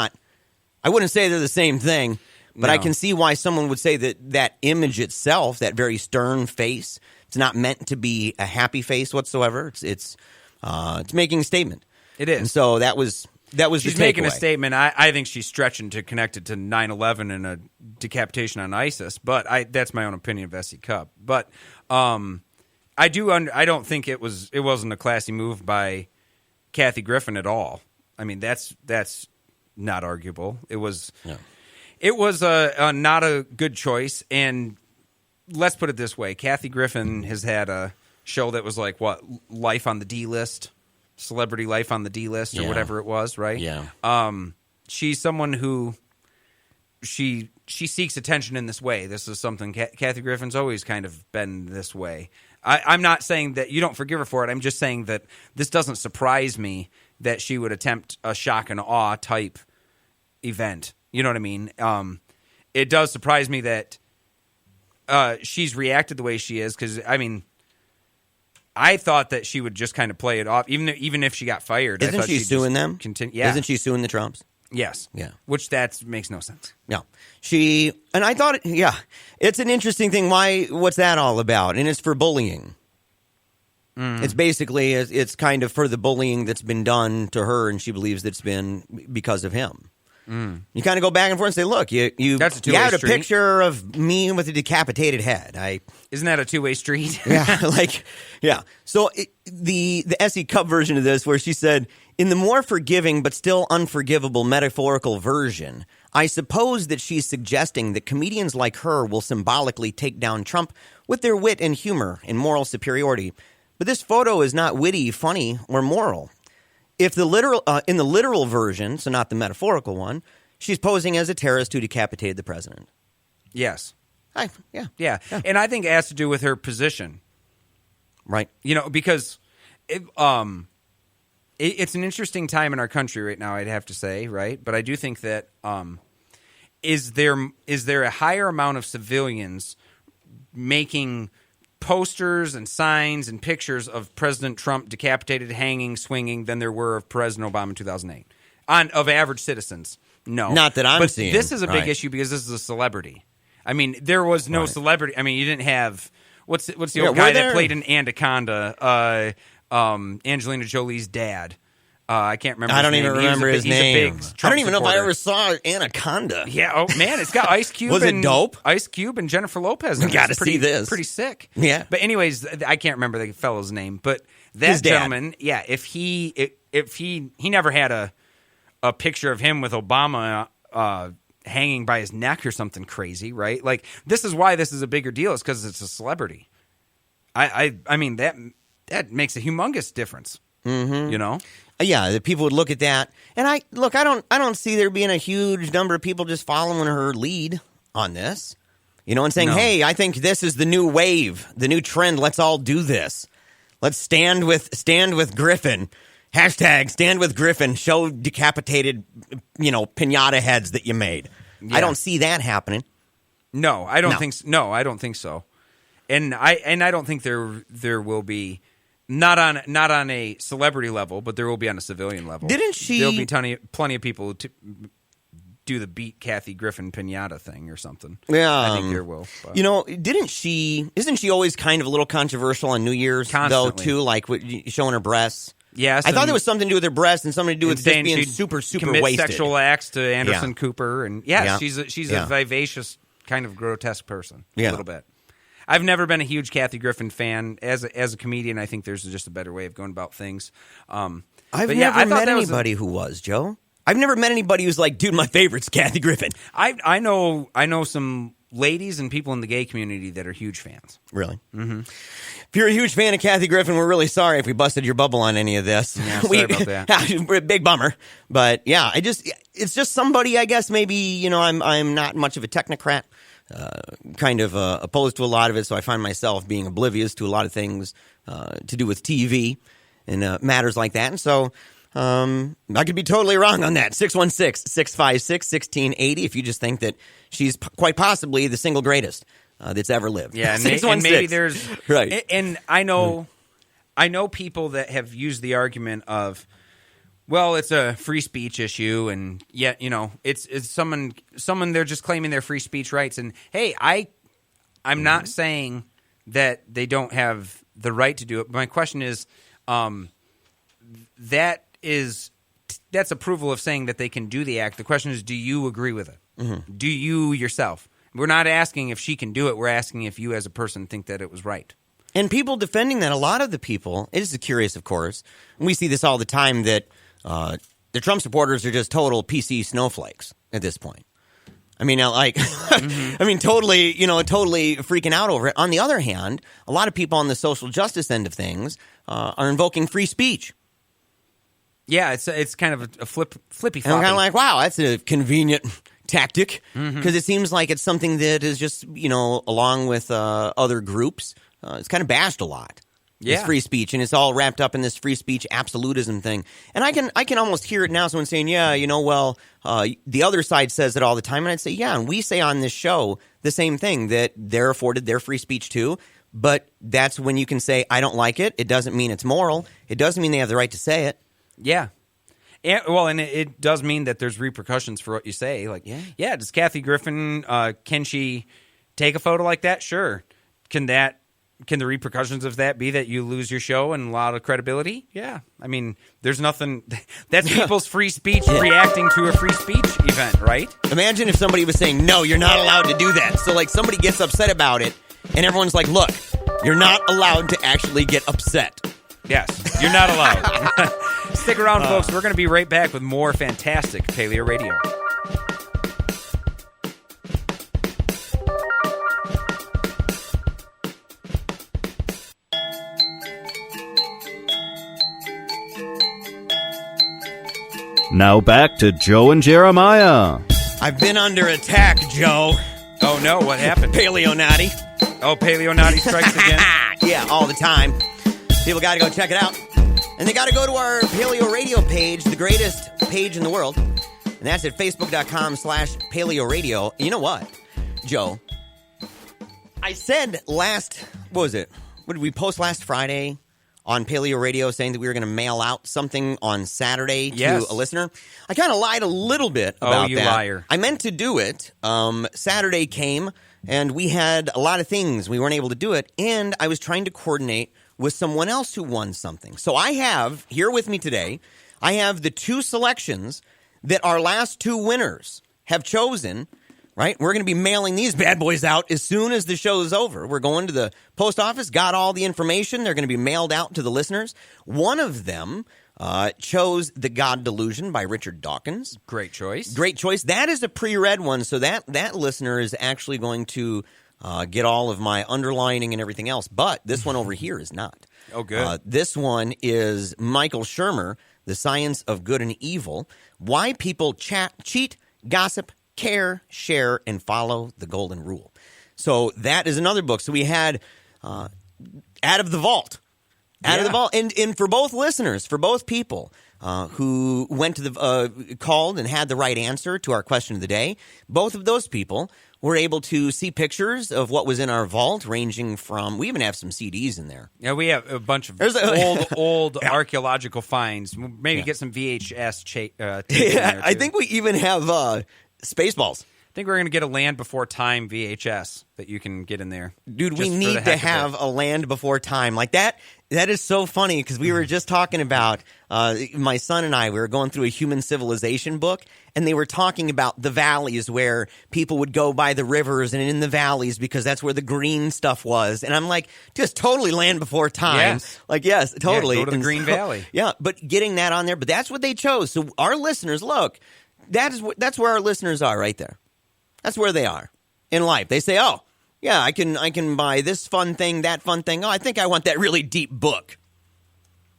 say they're the same thing, but I can see why someone would say that image itself, that very stern face, it's not meant to be a happy face whatsoever. It's making a statement. It is. And so that was she's making a statement. I think she's stretching to connect it to 9/11 and a decapitation on ISIS, but that's my own opinion of Essie Cupp. But I don't think it wasn't a classy move by Kathy Griffin at all. I mean, that's not arguable. It was not a good choice. And let's put it this way: Kathy Griffin has had a show that was like Life on the D List. Celebrity Life on the D List or whatever it was, right? Yeah. She's someone who she seeks attention in this way. This is something Kathy Griffin's always kind of been this way. I'm not saying that you don't forgive her for it. I'm just saying that this doesn't surprise me that she would attempt a shock and awe type event. You know what I mean? It does surprise me that she's reacted the way she is because, I mean, I thought that she would just kind of play it off, even if she got fired. Isn't she suing them? Yeah. Isn't she suing the Trumps? Yes. Yeah. Which that makes no sense. Yeah. And I thought, it's an interesting thing. What's that all about? And it's for bullying. It's basically, it's kind of for the bullying that's been done to her, and she believes that's been because of him. You kind of go back and forth and say, look, you had a picture of me with a decapitated head. Isn't that a two-way street? Yeah. So the Essie Cupp version of this, where she said, in the more forgiving but still unforgivable metaphorical version, I suppose that she's suggesting that comedians like her will symbolically take down Trump with their wit and humor and moral superiority. But this photo is not witty, funny, or moral. If in the literal version, so not the metaphorical one, she's posing as a terrorist who decapitated the president. Yes. Yeah. And I think it has to do with her position. Right. Because it's an interesting time in our country right now, I'd have to say, right? But I do think that is there a higher amount of civilians making posters and signs and pictures of President Trump decapitated, hanging, swinging than there were of President Obama in 2008 of average citizens? No. Not that I'm but seeing. This is a big issue because this is a celebrity. I mean, there was no celebrity. I mean, you didn't have what's the old guy that played in Anaconda? Angelina Jolie's dad. I can't remember. I don't even remember his name. I don't even know if I supporter. ever saw Anaconda. Yeah. Oh man, it's got Ice Cube. Was it dope? Ice Cube and Jennifer Lopez. Got to see this. Pretty sick. Yeah. But anyways, I can't remember the fellow's name. But that gentleman, yeah, if he never had a picture of him with Obama hanging by his neck or something crazy, right? Like this is why this is a bigger deal. Is because it's a celebrity. I mean that makes a humongous difference. Mm-hmm. You know. Yeah, that people would look at that, and I don't see there being a huge number of people just following her lead on this, you know, and saying, "Hey, I think this is the new wave, the new trend. Let's all do this. Let's stand with Griffin. Hashtag stand with Griffin. Show decapitated, pinata heads that you made." Yeah. I don't see that happening. No, I don't think. No, I don't think so, and I don't think there will be. Not on a celebrity level, but there will be on a civilian level. Didn't she? There'll be plenty of people to do the beat Kathy Griffin pinata thing or something. Yeah, I think there will. But. Isn't she always kind of a little controversial on New Year's Constantly. though too, like showing her breasts? Yes, I thought there was something to do with her breasts and something to do with just being super commit wasted. Sexual acts to Anderson Cooper, and she's a vivacious kind of grotesque person. A little bit. I've never been a huge Kathy Griffin fan. As a comedian, I think there's just a better way of going about things. I've never met anybody who was, Joe. I've never met anybody who's like, dude, my favorite's Kathy Griffin. I know some ladies and people in the gay community that are huge fans. Really? Mm-hmm. If you're a huge fan of Kathy Griffin, we're really sorry if we busted your bubble on any of this. Yeah, sorry about that. We're a big bummer. But yeah, it's just somebody, I guess, maybe, I'm not much of a technocrat. Kind of opposed to a lot of it, so I find myself being oblivious to a lot of things to do with TV and matters like that. And so I could be totally wrong on that. 616-656-1680 if you just think that she's quite possibly the single greatest that's ever lived. Yeah, and maybe there's right. And I know people that have used the argument of, well, it's a free speech issue, and yet, it's someone they're just claiming their free speech rights. And hey, I'm not saying that they don't have the right to do it. But my question is, that's approval of saying that they can do the act. The question is, do you agree with it? Mm-hmm. Do you yourself? We're not asking if she can do it. We're asking if you as a person think that it was right. And people defending that, a lot of the people, it is curious, of course, and we see this all the time, that the Trump supporters are just total PC snowflakes at this point. I mean, totally freaking out over it. On the other hand, a lot of people on the social justice end of things are invoking free speech. Yeah, it's kind of a flippy. And I'm kind of like, wow, that's a convenient tactic, because it seems like it's something that is just, along with other groups, it's kind of bashed a lot. Yeah. It's free speech, and it's all wrapped up in this free speech absolutism thing. And I can almost hear it now, someone saying, the other side says it all the time. And I'd say, yeah, and we say on this show the same thing, that they're afforded their free speech too. But that's when you can say, I don't like it. It doesn't mean it's moral. It doesn't mean they have the right to say it. Yeah. And it does mean that there's repercussions for what you say. Like, yeah, does Kathy Griffin, can she take a photo like that? Sure. Can the repercussions of that be that you lose your show and a lot of credibility? Yeah. I mean, there's nothing. That's people's free speech reacting to a free speech event, right? Imagine if somebody was saying, no, you're not allowed to do that. So, like, somebody gets upset about it, and everyone's like, look, you're not allowed to actually get upset. Yes, you're not allowed. Stick around, folks. We're going to be right back with more fantastic PaleoRadio. Now back to Joe and Jeremiah. I've been under attack, Joe. Oh, no. What happened? PaleoNaughty. Oh, PaleoNaughty strikes again? Yeah, all the time. People got to go check it out. And they got to go to our Paleo Radio page, the greatest page in the world. And that's at facebook.com/PaleoRadio. You know what, Joe? I said what did we post last Friday on Paleo Radio saying that we were going to mail out something on Saturday to a listener? I kind of lied a little bit about that. Oh, you liar. I meant to do it. Saturday came, and we had a lot of things. We weren't able to do it, and I was trying to coordinate with someone else who won something. So I have, here with me today, I have the 2 selections that our last 2 winners have chosen, right? We're going to be mailing these bad boys out as soon as the show is over. We're going to the post office, got all the information. They're going to be mailed out to the listeners. One of them chose The God Delusion by Richard Dawkins. Great choice. Great choice. That is a pre-read one, so that listener is actually going to get all of my underlining and everything else. But this one over here is not. Oh, good. This one is Michael Shermer, The Science of Good and Evil, Why People Cheat, Gossip, Care, Share, and Follow the Golden Rule. So that is another book. So we had Out of the Vault. Out of the Vault. And for both listeners, for both people who went to the called and had the right answer to our question of the day, both of those people were able to see pictures of what was in our vault, ranging from, we even have some CDs in there. Yeah, we have a bunch of old archaeological finds. Maybe get some VHS tapes in there, I think we even have Spaceballs. I think we're going to get a Land Before Time VHS that you can get in there. Dude, we need to have a Land Before Time. Like that is so funny because we were just talking about, my son and I, we were going through a human civilization book, and they were talking about the valleys where people would go by the rivers and in the valleys because that's where the green stuff was. And I'm like, just totally Land Before Time. Yes. Like, yes, totally. Yeah, go to the Green Valley. Yeah, but getting that on there, but that's what they chose. So our listeners, look, that's where our listeners are right there. That's where they are in life. They say, oh, yeah, I can buy this fun thing, that fun thing. Oh, I think I want that really deep book.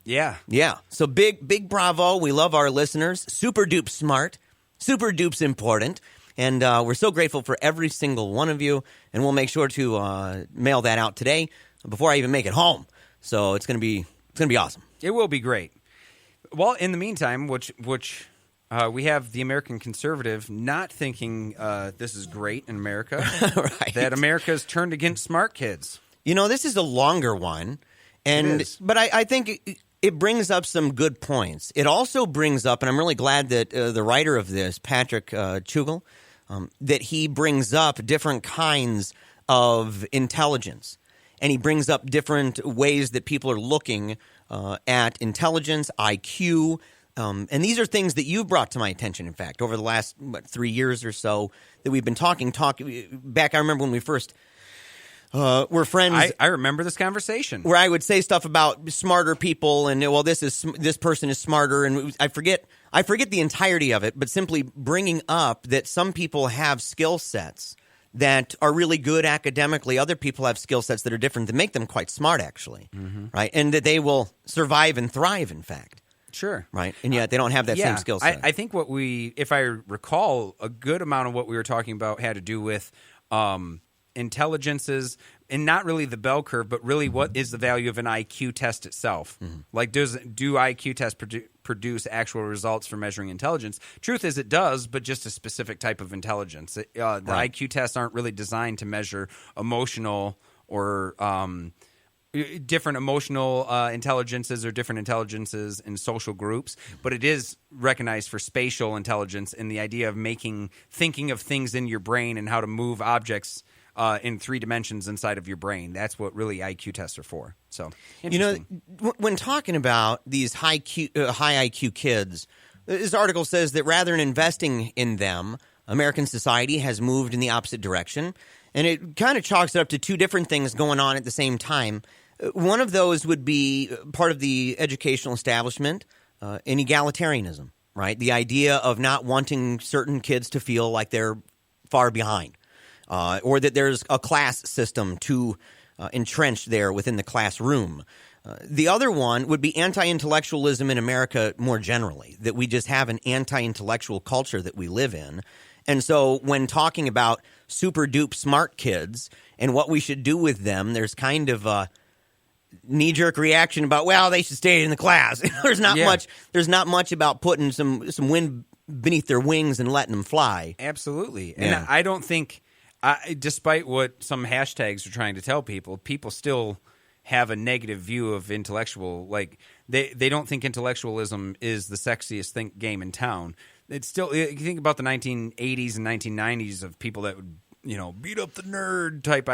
Yeah. Yeah. So big bravo. We love our listeners. Super dupe smart. Super dupe's important. And we're so grateful for every single one of you. And we'll make sure to mail that out today before I even make it home. So it's gonna be awesome. It will be great. Well, in the meantime, which we have the American conservative not thinking this is great in America, right. That America's turned against smart kids. You know, this is a longer one, but I think it brings up some good points. It also brings up, and I'm really glad that the writer of this, Patrick Chugel, that he brings up different kinds of intelligence, and he brings up different ways that people are looking at intelligence, IQ. And these are things that you've brought to my attention, in fact, over the last 3 years or so that we've been talking back. I remember when we first were friends. I remember this conversation where I would say stuff about smarter people and, well, this person is smarter. And I forget the entirety of it, but simply bringing up that some people have skill sets that are really good academically. Other people have skill sets that are different that make them quite smart, actually, right? And that they will survive and thrive, in fact. Sure. Right. And yet they don't have that same skill set. I think if I recall, a good amount of what we were talking about had to do with intelligences, and not really the bell curve, but really what is the value of an IQ test itself? Mm-hmm. Like, do IQ tests produce actual results for measuring intelligence? Truth is, it does, but just a specific type of intelligence. The IQ tests aren't really designed to measure emotional or different emotional intelligences or different intelligences in social groups, but it is recognized for spatial intelligence and the idea of thinking of things in your brain and how to move objects in 3 dimensions inside of your brain. That's what really IQ tests are for. So, interesting. You know, when talking about these high IQ kids, this article says that rather than investing in them, American society has moved in the opposite direction. And it kind of chalks it up to 2 different things going on at the same time. One of those would be part of the educational establishment in egalitarianism, right? The idea of not wanting certain kids to feel like they're far behind, or that there's a class system too entrenched there within the classroom. The other one would be anti-intellectualism in America more generally, that we just have an anti-intellectual culture that we live in. And so when talking about super dupe smart kids and what we should do with them, there's kind of knee-jerk reaction about, well, they should stay in the class. There's not much. There's not much about putting some wind beneath their wings and letting them fly. Absolutely. Yeah. And I don't think, despite what some hashtags are trying to tell people, people still have a negative view of intellectual. Like they don't think intellectualism is the sexiest game in town. It's still, you think about the 1980s and 1990s of people that would, beat up the nerd type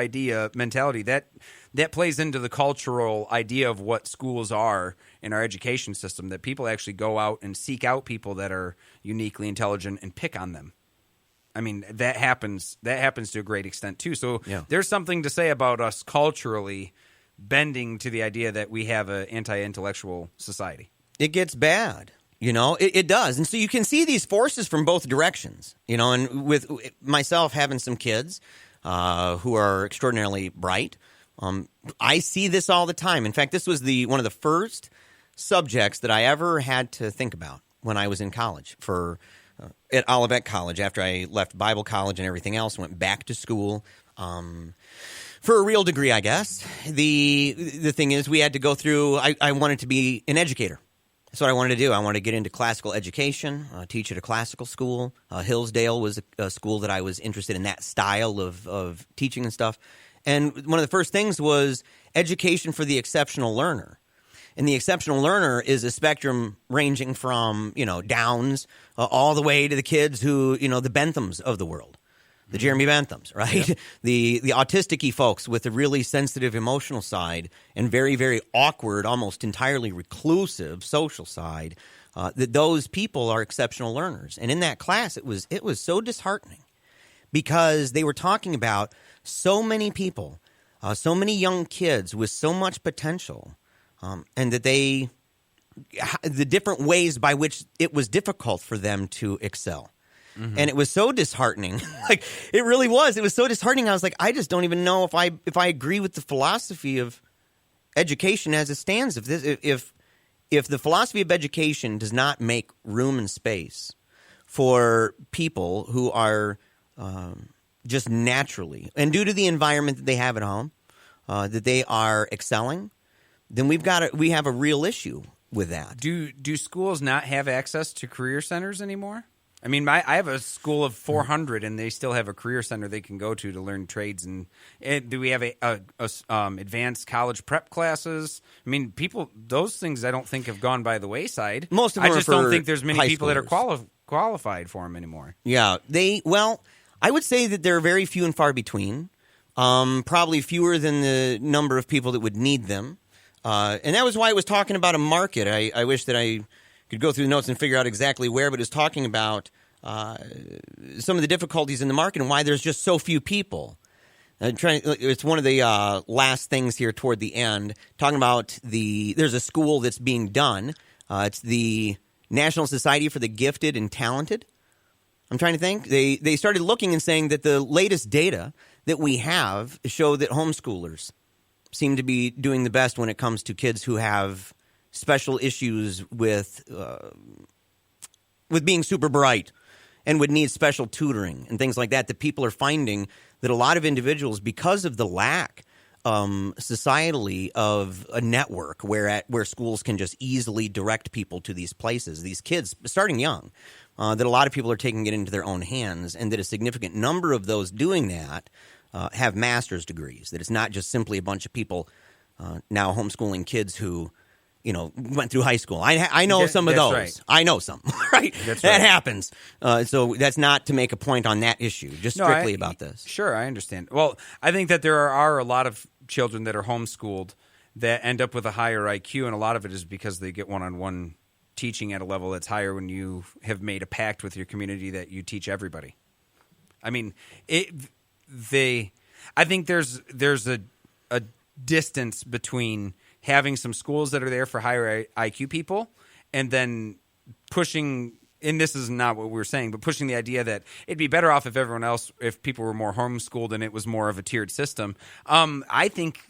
mentality. That plays into the cultural idea of what schools are in our education system, that people actually go out and seek out people that are uniquely intelligent and pick on them. I mean, that happens to a great extent too. So there's something to say about us culturally bending to the idea that we have an anti-intellectual society. It gets bad. It does. And so you can see these forces from both directions, and with myself having some kids who are extraordinarily bright, I see this all the time. In fact, this was one of the first subjects that I ever had to think about when I was in college at Olivet College. After I left Bible college and everything else, went back to school for a real degree, I guess. The thing is, we had to go through, I wanted to be an educator. That's what I wanted to do. I wanted to get into classical education, teach at a classical school. Hillsdale was a school that I was interested in, that style of teaching and stuff. And one of the first things was education for the exceptional learner. And the exceptional learner is a spectrum ranging from, Downs all the way to the kids who, the Benthams of the world. The Jeremy Benthams, right? Yep. The autistic-y folks with a really sensitive emotional side and very, very awkward, almost entirely reclusive social side, that those people are exceptional learners. And in that class, it was so disheartening because they were talking about so many people, so many young kids with so much potential, and that the different ways by which it was difficult for them to excel. Mm-hmm. And it was so disheartening. Like, it really was. It was so disheartening. I was like, I just don't even know if I agree with the philosophy of education as it stands. If the philosophy of education does not make room and space for people who are just naturally, and due to the environment that they have at home, that they are excelling, then we have a real issue with that. Do schools not have access to career centers anymore? I mean, I have a school of 400, and they still have a career center they can go to learn trades. And do we have advanced college prep classes? I mean, those things I don't think have gone by the wayside. Most of them I just don't think there's many people that are qualified for them anymore. Yeah, I would say that there are very few and far between. Probably fewer than the number of people that would need them. And that was why I was talking about a market. I wish that I could go through the notes and figure out exactly where, but it's talking about some of the difficulties in the market and why there's just so few people. It's one of the last things here toward the end, talking about there's a school that's being done. It's the National Society for the Gifted and Talented. I'm trying to think. They started looking and saying that the latest data that we have show that homeschoolers seem to be doing the best when it comes to kids who have special issues with being super bright and would need special tutoring and things like that. That people are finding that a lot of individuals, because of the lack societally of a network where schools can just easily direct people to these places, these kids starting young, that a lot of people are taking it into their own hands, and that a significant number of those doing that have master's degrees. That it's not just simply a bunch of people now homeschooling kids who went through high school. I know some of those. Right. I know some, right? That's that right. happens. So that's not to make a point on that issue, just strictly about this. Sure, I understand. Well, I think that there are a lot of children that are homeschooled that end up with a higher IQ, and a lot of it is because they get one-on-one teaching at a level that's higher when you have made a pact with your community that you teach everybody. I mean, I think there's a distance between having some schools that are there for higher IQ people and then pushing, and this is not what we were saying, but pushing the idea that it'd be better off if people were more homeschooled and it was more of a tiered system. I think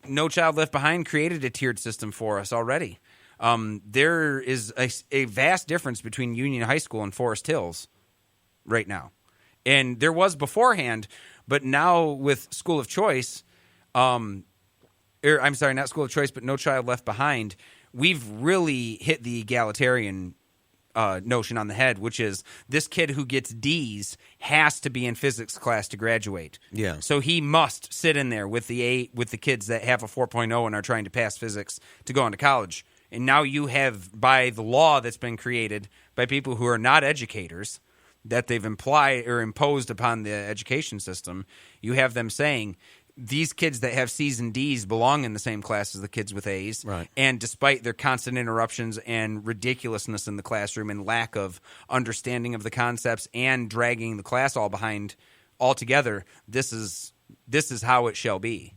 No Child Left Behind created a tiered system for us already. There is a vast difference between Union High School and Forest Hills right now. And there was beforehand, but now with School of Choice, not school of choice, but No Child Left Behind, we've really hit the egalitarian notion on the head, which is this kid who gets D's has to be in physics class to graduate. Yeah. So he must sit in there with the kids that have a 4.0 and are trying to pass physics to go on to college. And now you have, by the law that's been created by people who are not educators, that they've implied or imposed upon the education system, you have them saying these kids that have C's and D's belong in the same class as the kids with A's. Right. And despite their constant interruptions and ridiculousness in the classroom and lack of understanding of the concepts and dragging the class all behind altogether, this is how it shall be,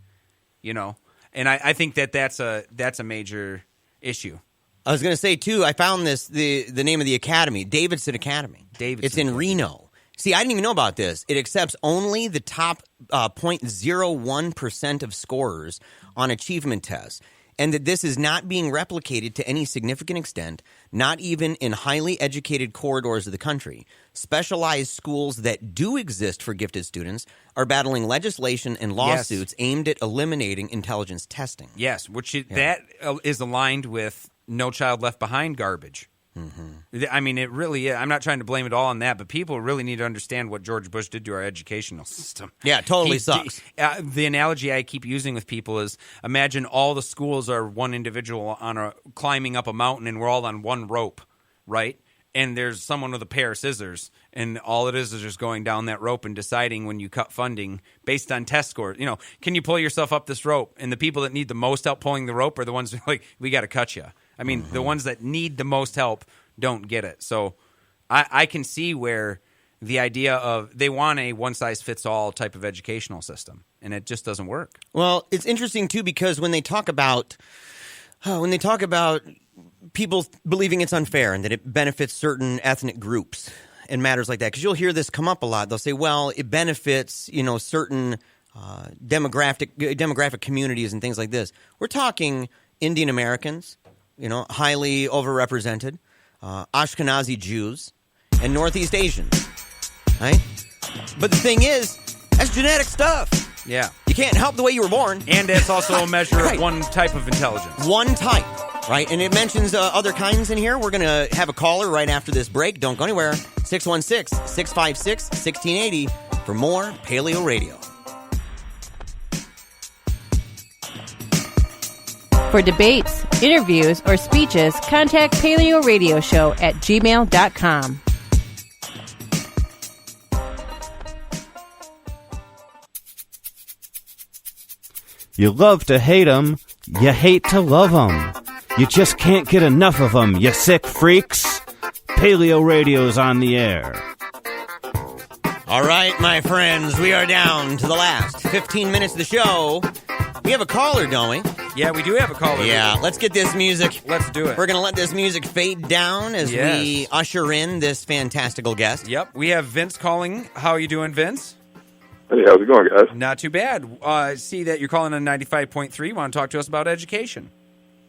you know? And I think that's a major issue. I was going to say, too, I found the name of the academy, Davidson Academy. It's in Reno. See, I didn't even know about this. It accepts only the top 0.01% of scorers on achievement tests, and that this is not being replicated to any significant extent, not even in highly educated corridors of the country. Specialized schools that do exist for gifted students are battling legislation and lawsuits aimed at eliminating intelligence testing. Yes, that is aligned with No Child Left Behind garbage. Mm-hmm. I mean, it really is. I'm not trying to blame it all on that, but people really need to understand what George Bush did to our educational system. Yeah, totally sucks. The analogy I keep using with people is imagine all the schools are one individual climbing up a mountain and we're all on one rope, right? And there's someone with a pair of scissors, and all it is just going down that rope and deciding when you cut funding based on test scores. You know, can you pull yourself up this rope? And the people that need the most help pulling the rope are the ones who are like, we got to cut you. I mean, the ones that need the most help don't get it. So I can see where the idea of they want a one-size-fits-all type of educational system, and it just doesn't work. Well, it's interesting, too, because when they talk about people believing it's unfair and that it benefits certain ethnic groups and matters like that, because you'll hear this come up a lot. They'll say, well, it benefits, certain demographic communities and things like this. We're talking Indian Americans, highly overrepresented, Ashkenazi Jews, and Northeast Asians, right? But the thing is, that's genetic stuff. Yeah. You can't help the way you were born. And it's also a measure of one type of intelligence. One type, right? And it mentions other kinds in here. We're going to have a caller right after this break. Don't go anywhere. 616-656-1680 for more Paleo Radio. For debates, interviews, or speeches, contact PaleoRadio at gmail.com. You love to hate 'em, you hate to love 'em. You just can't get enough of 'em, you sick freaks. Paleo Radio's on the air. All right, my friends, we are down to the last 15 minutes of the show. We have a caller, don't we? Yeah, we do have a caller. Yeah, let's get this music. Let's do it. We're going to let this music fade down as we usher in this fantastical guest. Yep, we have Vince calling. How are you doing, Vince? Hey, how's it going, guys? Not too bad. See that you're calling on 95.3. Want to talk to us about education?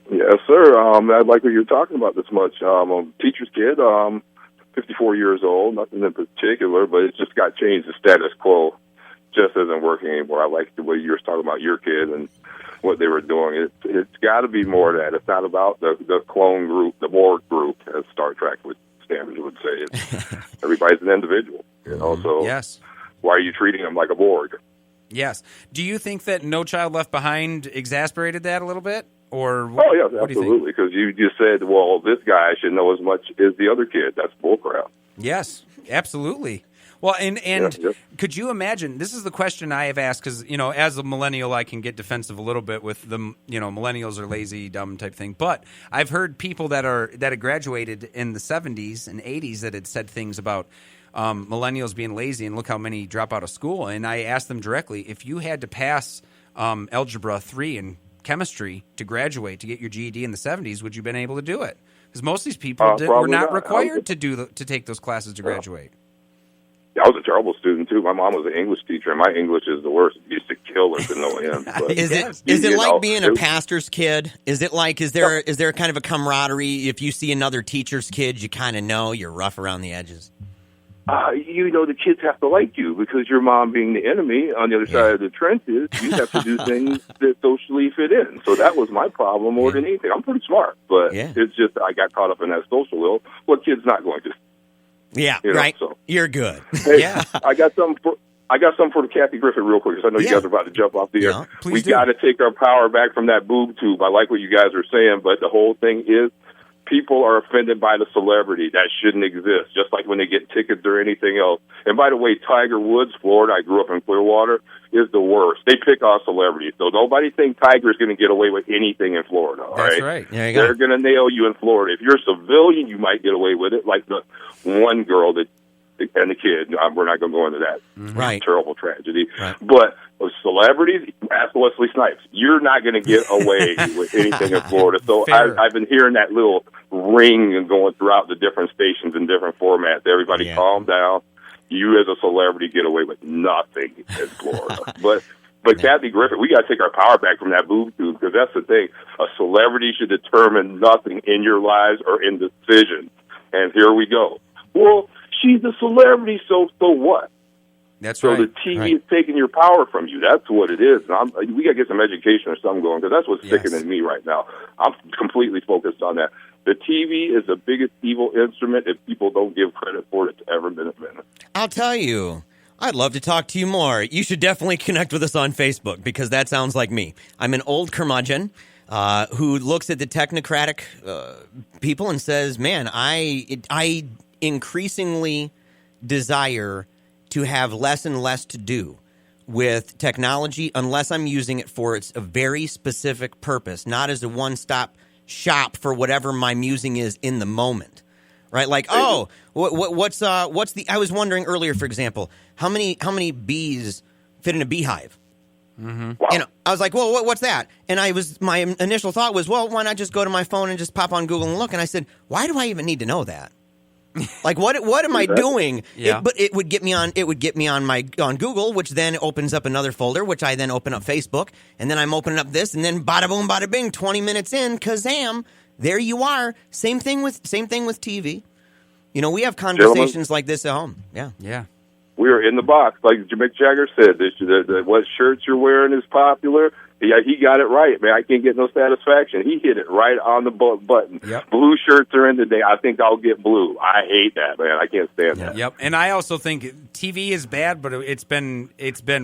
Yes, sir. I like what you're talking about this much. I'm a teacher's kid, 54 years old, nothing in particular, but it just got changed. The status quo just isn't working anymore. I like the way you were talking about your kid and what they were doing. It's got to be more of that. It's not about the clone group, the Borg group, as Star Trek standards would say. Everybody's an individual, so yes. Why are you treating them like a Borg? Yes. Do you think that No Child Left Behind exasperated that a little bit? Or oh, yeah, absolutely, because you just said, well, this guy should know as much as the other kid. That's bullcrap. Yes, absolutely. Well, and could you imagine, this is the question I have asked, because, as a millennial, I can get defensive a little bit with the, millennials are lazy, dumb type thing. But I've heard people that had graduated in the 70s and 80s that had said things about millennials being lazy and look how many drop out of school. And I asked them directly, if you had to pass Algebra 3 and chemistry to graduate, to get your GED in the 70s, would you have been able to do it? Because most of these people were not required to take those classes to graduate. I was a terrible student, too. My mom was an English teacher, and my English is the worst. It used to kill her to no end. But, is it like being a pastor's kid? Is there kind of a camaraderie? If you see another teacher's kid, you kind of know you're rough around the edges? the kids have to like you because your mom being the enemy on the other side of the trenches, you have to do things that socially fit in. So that was my problem more than anything. I'm pretty smart, but it's just I got caught up in that social ill. What kid's not going to? Yeah, right. So. You're good. Hey, I got something for Kathy Griffin real quick because I know you guys are about to jump off the air. We got to take our power back from that boob tube. I like what you guys are saying, but the whole thing is people are offended by the celebrity. That shouldn't exist, just like when they get tickets or anything else. And by the way, Tiger Woods, Florida, I grew up in Clearwater, is the worst. They pick off celebrities. So nobody thinks Tiger's going to get away with anything in Florida. All That's right. There you go. They're going to nail you in Florida. If you're a civilian, you might get away with it, like the one girl that and the kid. We're not going to go into that. Right. Terrible tragedy. Right. But with celebrities, ask Wesley Snipes. You're not going to get away with anything in Florida. So I've been hearing that little ring and going throughout the different stations and different formats. Everybody calm down. You as a celebrity get away with nothing in Florida. But Kathy Griffin, we got to take our power back from that boob tube because that's the thing. A celebrity should determine nothing in your lives or in decisions. And here we go. Well, she's a celebrity, so what? That's so right. So the TV is taking your power from you. That's what it is. And we got to get some education or something going because that's what's sickening me right now. I'm completely focused on that. The TV is the biggest evil instrument if people don't give credit for it it's ever been invented. I'll tell you, I'd love to talk to you more. You should definitely connect with us on Facebook because that sounds like me. I'm an old curmudgeon who looks at the technocratic people and says, man, I increasingly desire to have less and less to do with technology unless I'm using it for a very specific purpose, not as a one-stop shop for whatever my musing is in the moment. Right? Like, what's the I was wondering earlier, for example, how many bees fit in a beehive? Wow. And I was like, well, what's that? And my initial thought was, well, why not just go to my phone and just pop on Google and look? And I said, why do I even need to know that? Like, what am I doing? Yeah. But it would get me on on Google, which then opens up another folder, which I then open up Facebook, and then I'm opening up this, and then bada boom, bada bing, 20 minutes in, kazam, there you are. Same thing with TV. You know, we have conversations like this at home. Yeah. Yeah. We are in the box, like Mick Jagger said. What shirts you're wearing is popular. Yeah, he got it right, man. I can't get no satisfaction. He hit it right on the button. Yep. Blue shirts are in today. I think I'll get blue. I hate that, man. I can't stand that. Yep. And I also think TV is bad, but it's been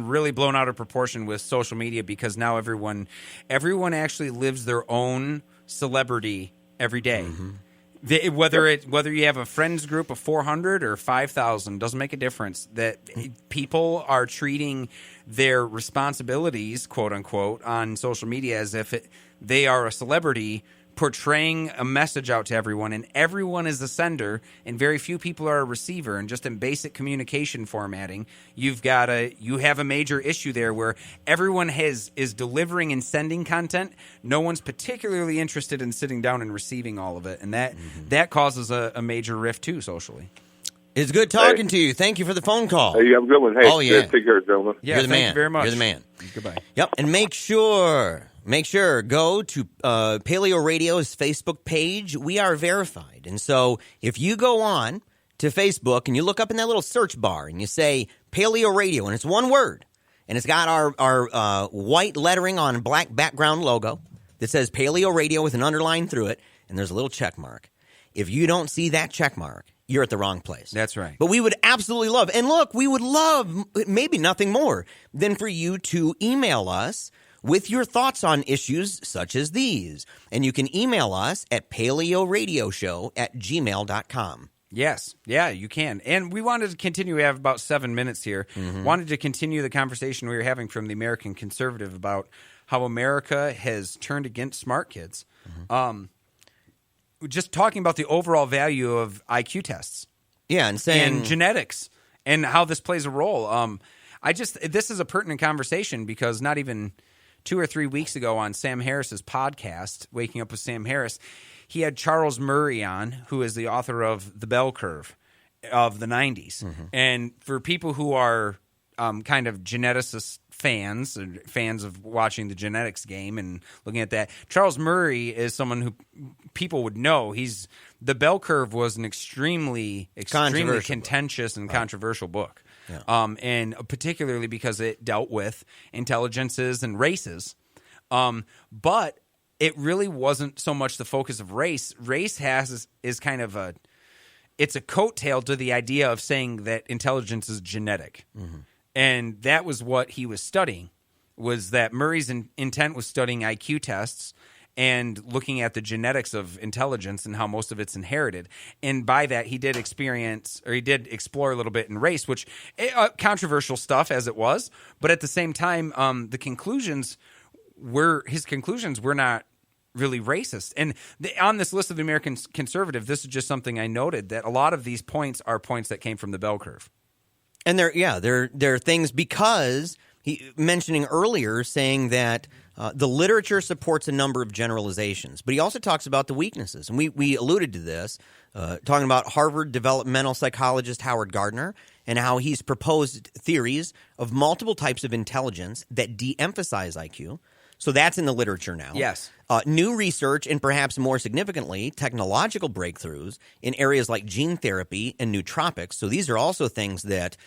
really blown out of proportion with social media because now everyone actually lives their own celebrity every day. Mm-hmm. Whether you have a friends group of 400 or 5,000 doesn't make a difference. That people are treating their responsibilities, quote unquote, on social media as if they are a celebrity, portraying a message out to everyone, and everyone is a sender, and very few people are a receiver. And just in basic communication formatting, you have a major issue there where everyone is delivering and sending content. No one's particularly interested in sitting down and receiving all of it, and that causes a major rift too socially. It's good talking to you. Thank you for the phone call. Hey, you have a good one. Hey, take care, gentlemen. Yeah, You're the man. You very much. You're the man. Goodbye. Yep, and make sure, go to Paleo Radio's Facebook page. We are verified. And so if you go on to Facebook and you look up in that little search bar and you say Paleo Radio, and it's one word, and it's got our white lettering on black background logo that says Paleo Radio with an underline through it, and there's a little check mark. If you don't see that check mark, you're at the wrong place. That's right. But we would absolutely love, and look, we would love maybe nothing more than for you to email us with your thoughts on issues such as these. And you can email us at paleoradioshow@gmail.com. Yes. Yeah, you can. And we wanted to continue. We have about 7 minutes here. Wanted to continue the conversation we were having from the American Conservative about how America has turned against smart kids. Just talking about the overall value of IQ tests. Yeah, and saying... And genetics and how this plays a role. This is a pertinent conversation because not even 2 or 3 weeks ago on Sam Harris's podcast, Waking Up with Sam Harris, he had Charles Murray on, who is the author of The Bell Curve of the 90s. And for people who are kind of geneticists fans of watching the genetics game and looking at that. Charles Murray is someone who people would know. The Bell Curve was an extremely contentious and controversial book. Yeah. And particularly because it dealt with intelligences and races. But it really wasn't so much the focus of race. Race is kind of it's a coattail to the idea of saying that intelligence is genetic. Mm-hmm. And that was what he was studying, was that Murray's intent was studying IQ tests and looking at the genetics of intelligence and how most of it's inherited. And by that, he did explore a little bit in race, which controversial stuff as it was. But at the same time, his conclusions were not really racist. And on this list of the American conservative, this is just something I noted, that a lot of these points are points that came from the Bell Curve. And they're things because he mentioning earlier saying that the literature supports a number of generalizations, but he also talks about the weaknesses. And we alluded to this, talking about Harvard developmental psychologist Howard Gardner and how he's proposed theories of multiple types of intelligence that de-emphasize IQ. So that's in the literature now. Yes. New research and perhaps more significantly, technological breakthroughs in areas like gene therapy and nootropics. So these are also things that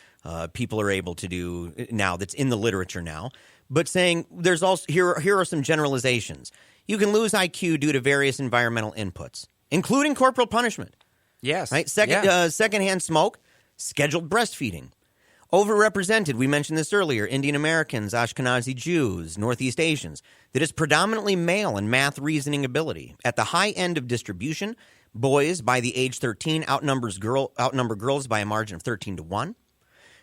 people are able to do now that's in the literature now. But saying there's also here are some generalizations. You can lose IQ due to various environmental inputs, including corporal punishment. Yes. Right? Secondhand smoke, scheduled breastfeeding. Overrepresented, we mentioned this earlier, Indian Americans, Ashkenazi Jews, Northeast Asians, that is predominantly male in math reasoning ability. At the high end of distribution, boys by the age 13 outnumber girls by a margin of 13-1.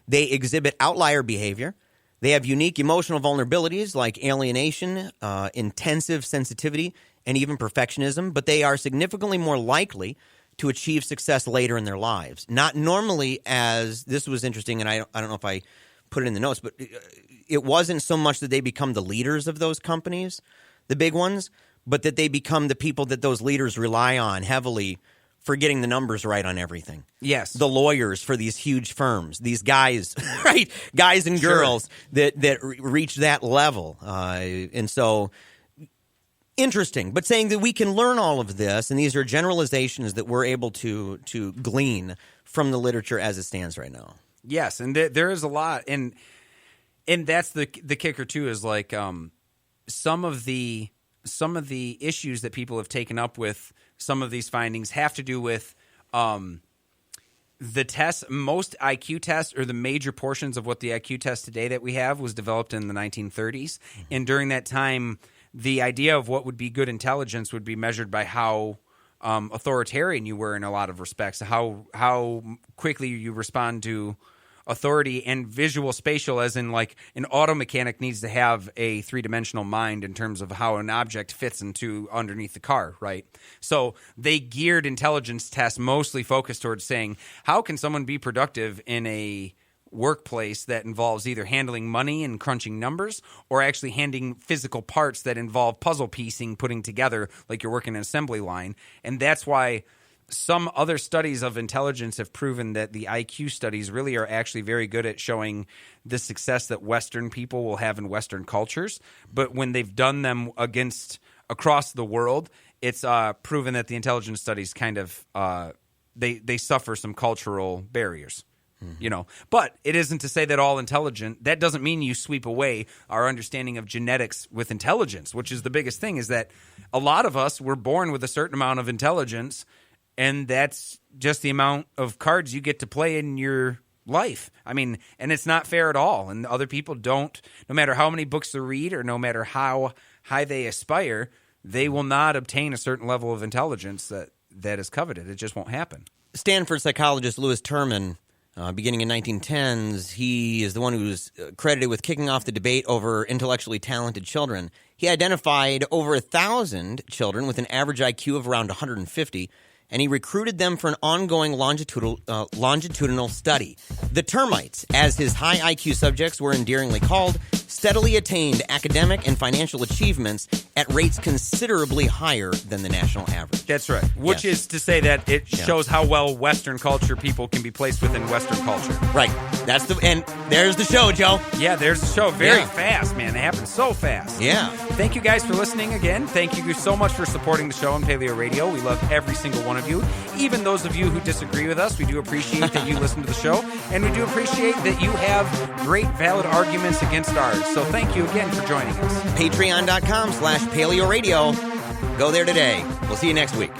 They exhibit outlier behavior. They have unique emotional vulnerabilities like alienation, intensive sensitivity, and even perfectionism, but they are significantly more likely to achieve success later in their lives. Not normally as, this was interesting, and I don't know if I put it in the notes, but it wasn't so much that they become the leaders of those companies, the big ones, but that they become the people that those leaders rely on heavily for getting the numbers right on everything. Yes. The lawyers for these huge firms, these guys, right? Guys and girls that reach that level. And so interesting, but saying that we can learn all of this, and these are generalizations that we're able to glean from the literature as it stands right now. Yes, and there is a lot, and that's the kicker too. Is like some of the issues that people have taken up with some of these findings have to do with the tests. Most IQ tests, or the major portions of what the IQ test today that we have, was developed in the 1930s, mm-hmm. and during that time, the idea of what would be good intelligence would be measured by how authoritarian you were in a lot of respects, how quickly you respond to authority, and visual spatial, as in like an auto mechanic needs to have a three-dimensional mind in terms of how an object fits into underneath the car, right? So they geared intelligence tests mostly focused towards saying, how can someone be productive in a workplace that involves either handling money and crunching numbers, or actually handling physical parts that involve puzzle piecing, putting together like you're working an assembly line. And that's why some other studies of intelligence have proven that the IQ studies really are actually very good at showing the success that Western people will have in Western cultures. But when they've done them across the world, it's proven that the intelligence studies kind of they suffer some cultural barriers. Mm-hmm. But it isn't to say that all intelligent. That doesn't mean you sweep away our understanding of genetics with intelligence, which is the biggest thing. Is that a lot of us were born with a certain amount of intelligence, and that's just the amount of cards you get to play in your life. I mean, and it's not fair at all. And other people don't. No matter how many books they read, or no matter how high they aspire, they will not obtain a certain level of intelligence that is coveted. It just won't happen. Stanford psychologist Louis Terman, beginning in 1910s, he is the one who's credited with kicking off the debate over intellectually talented children. He identified over 1,000 children with an average IQ of around 150, and he recruited them for an ongoing longitudinal study. The termites, as his high IQ subjects were endearingly called, steadily attained academic and financial achievements at rates considerably higher than the national average. That's right. Which is to say that it shows how well Western culture people can be placed within Western culture. Right. And there's the show, Joe. Yeah, there's the show. Very Yeah. fast, man. It happened so fast. Yeah. Thank you guys for listening again. Thank you so much for supporting the show on Paleo Radio. We love every single one of you. Even those of you who disagree with us, we do appreciate that you listen to the show. And we do appreciate that you have great, valid arguments against ours. So thank you again for joining us. Patreon.com/PaleoRadio. Go there today. We'll see you next week.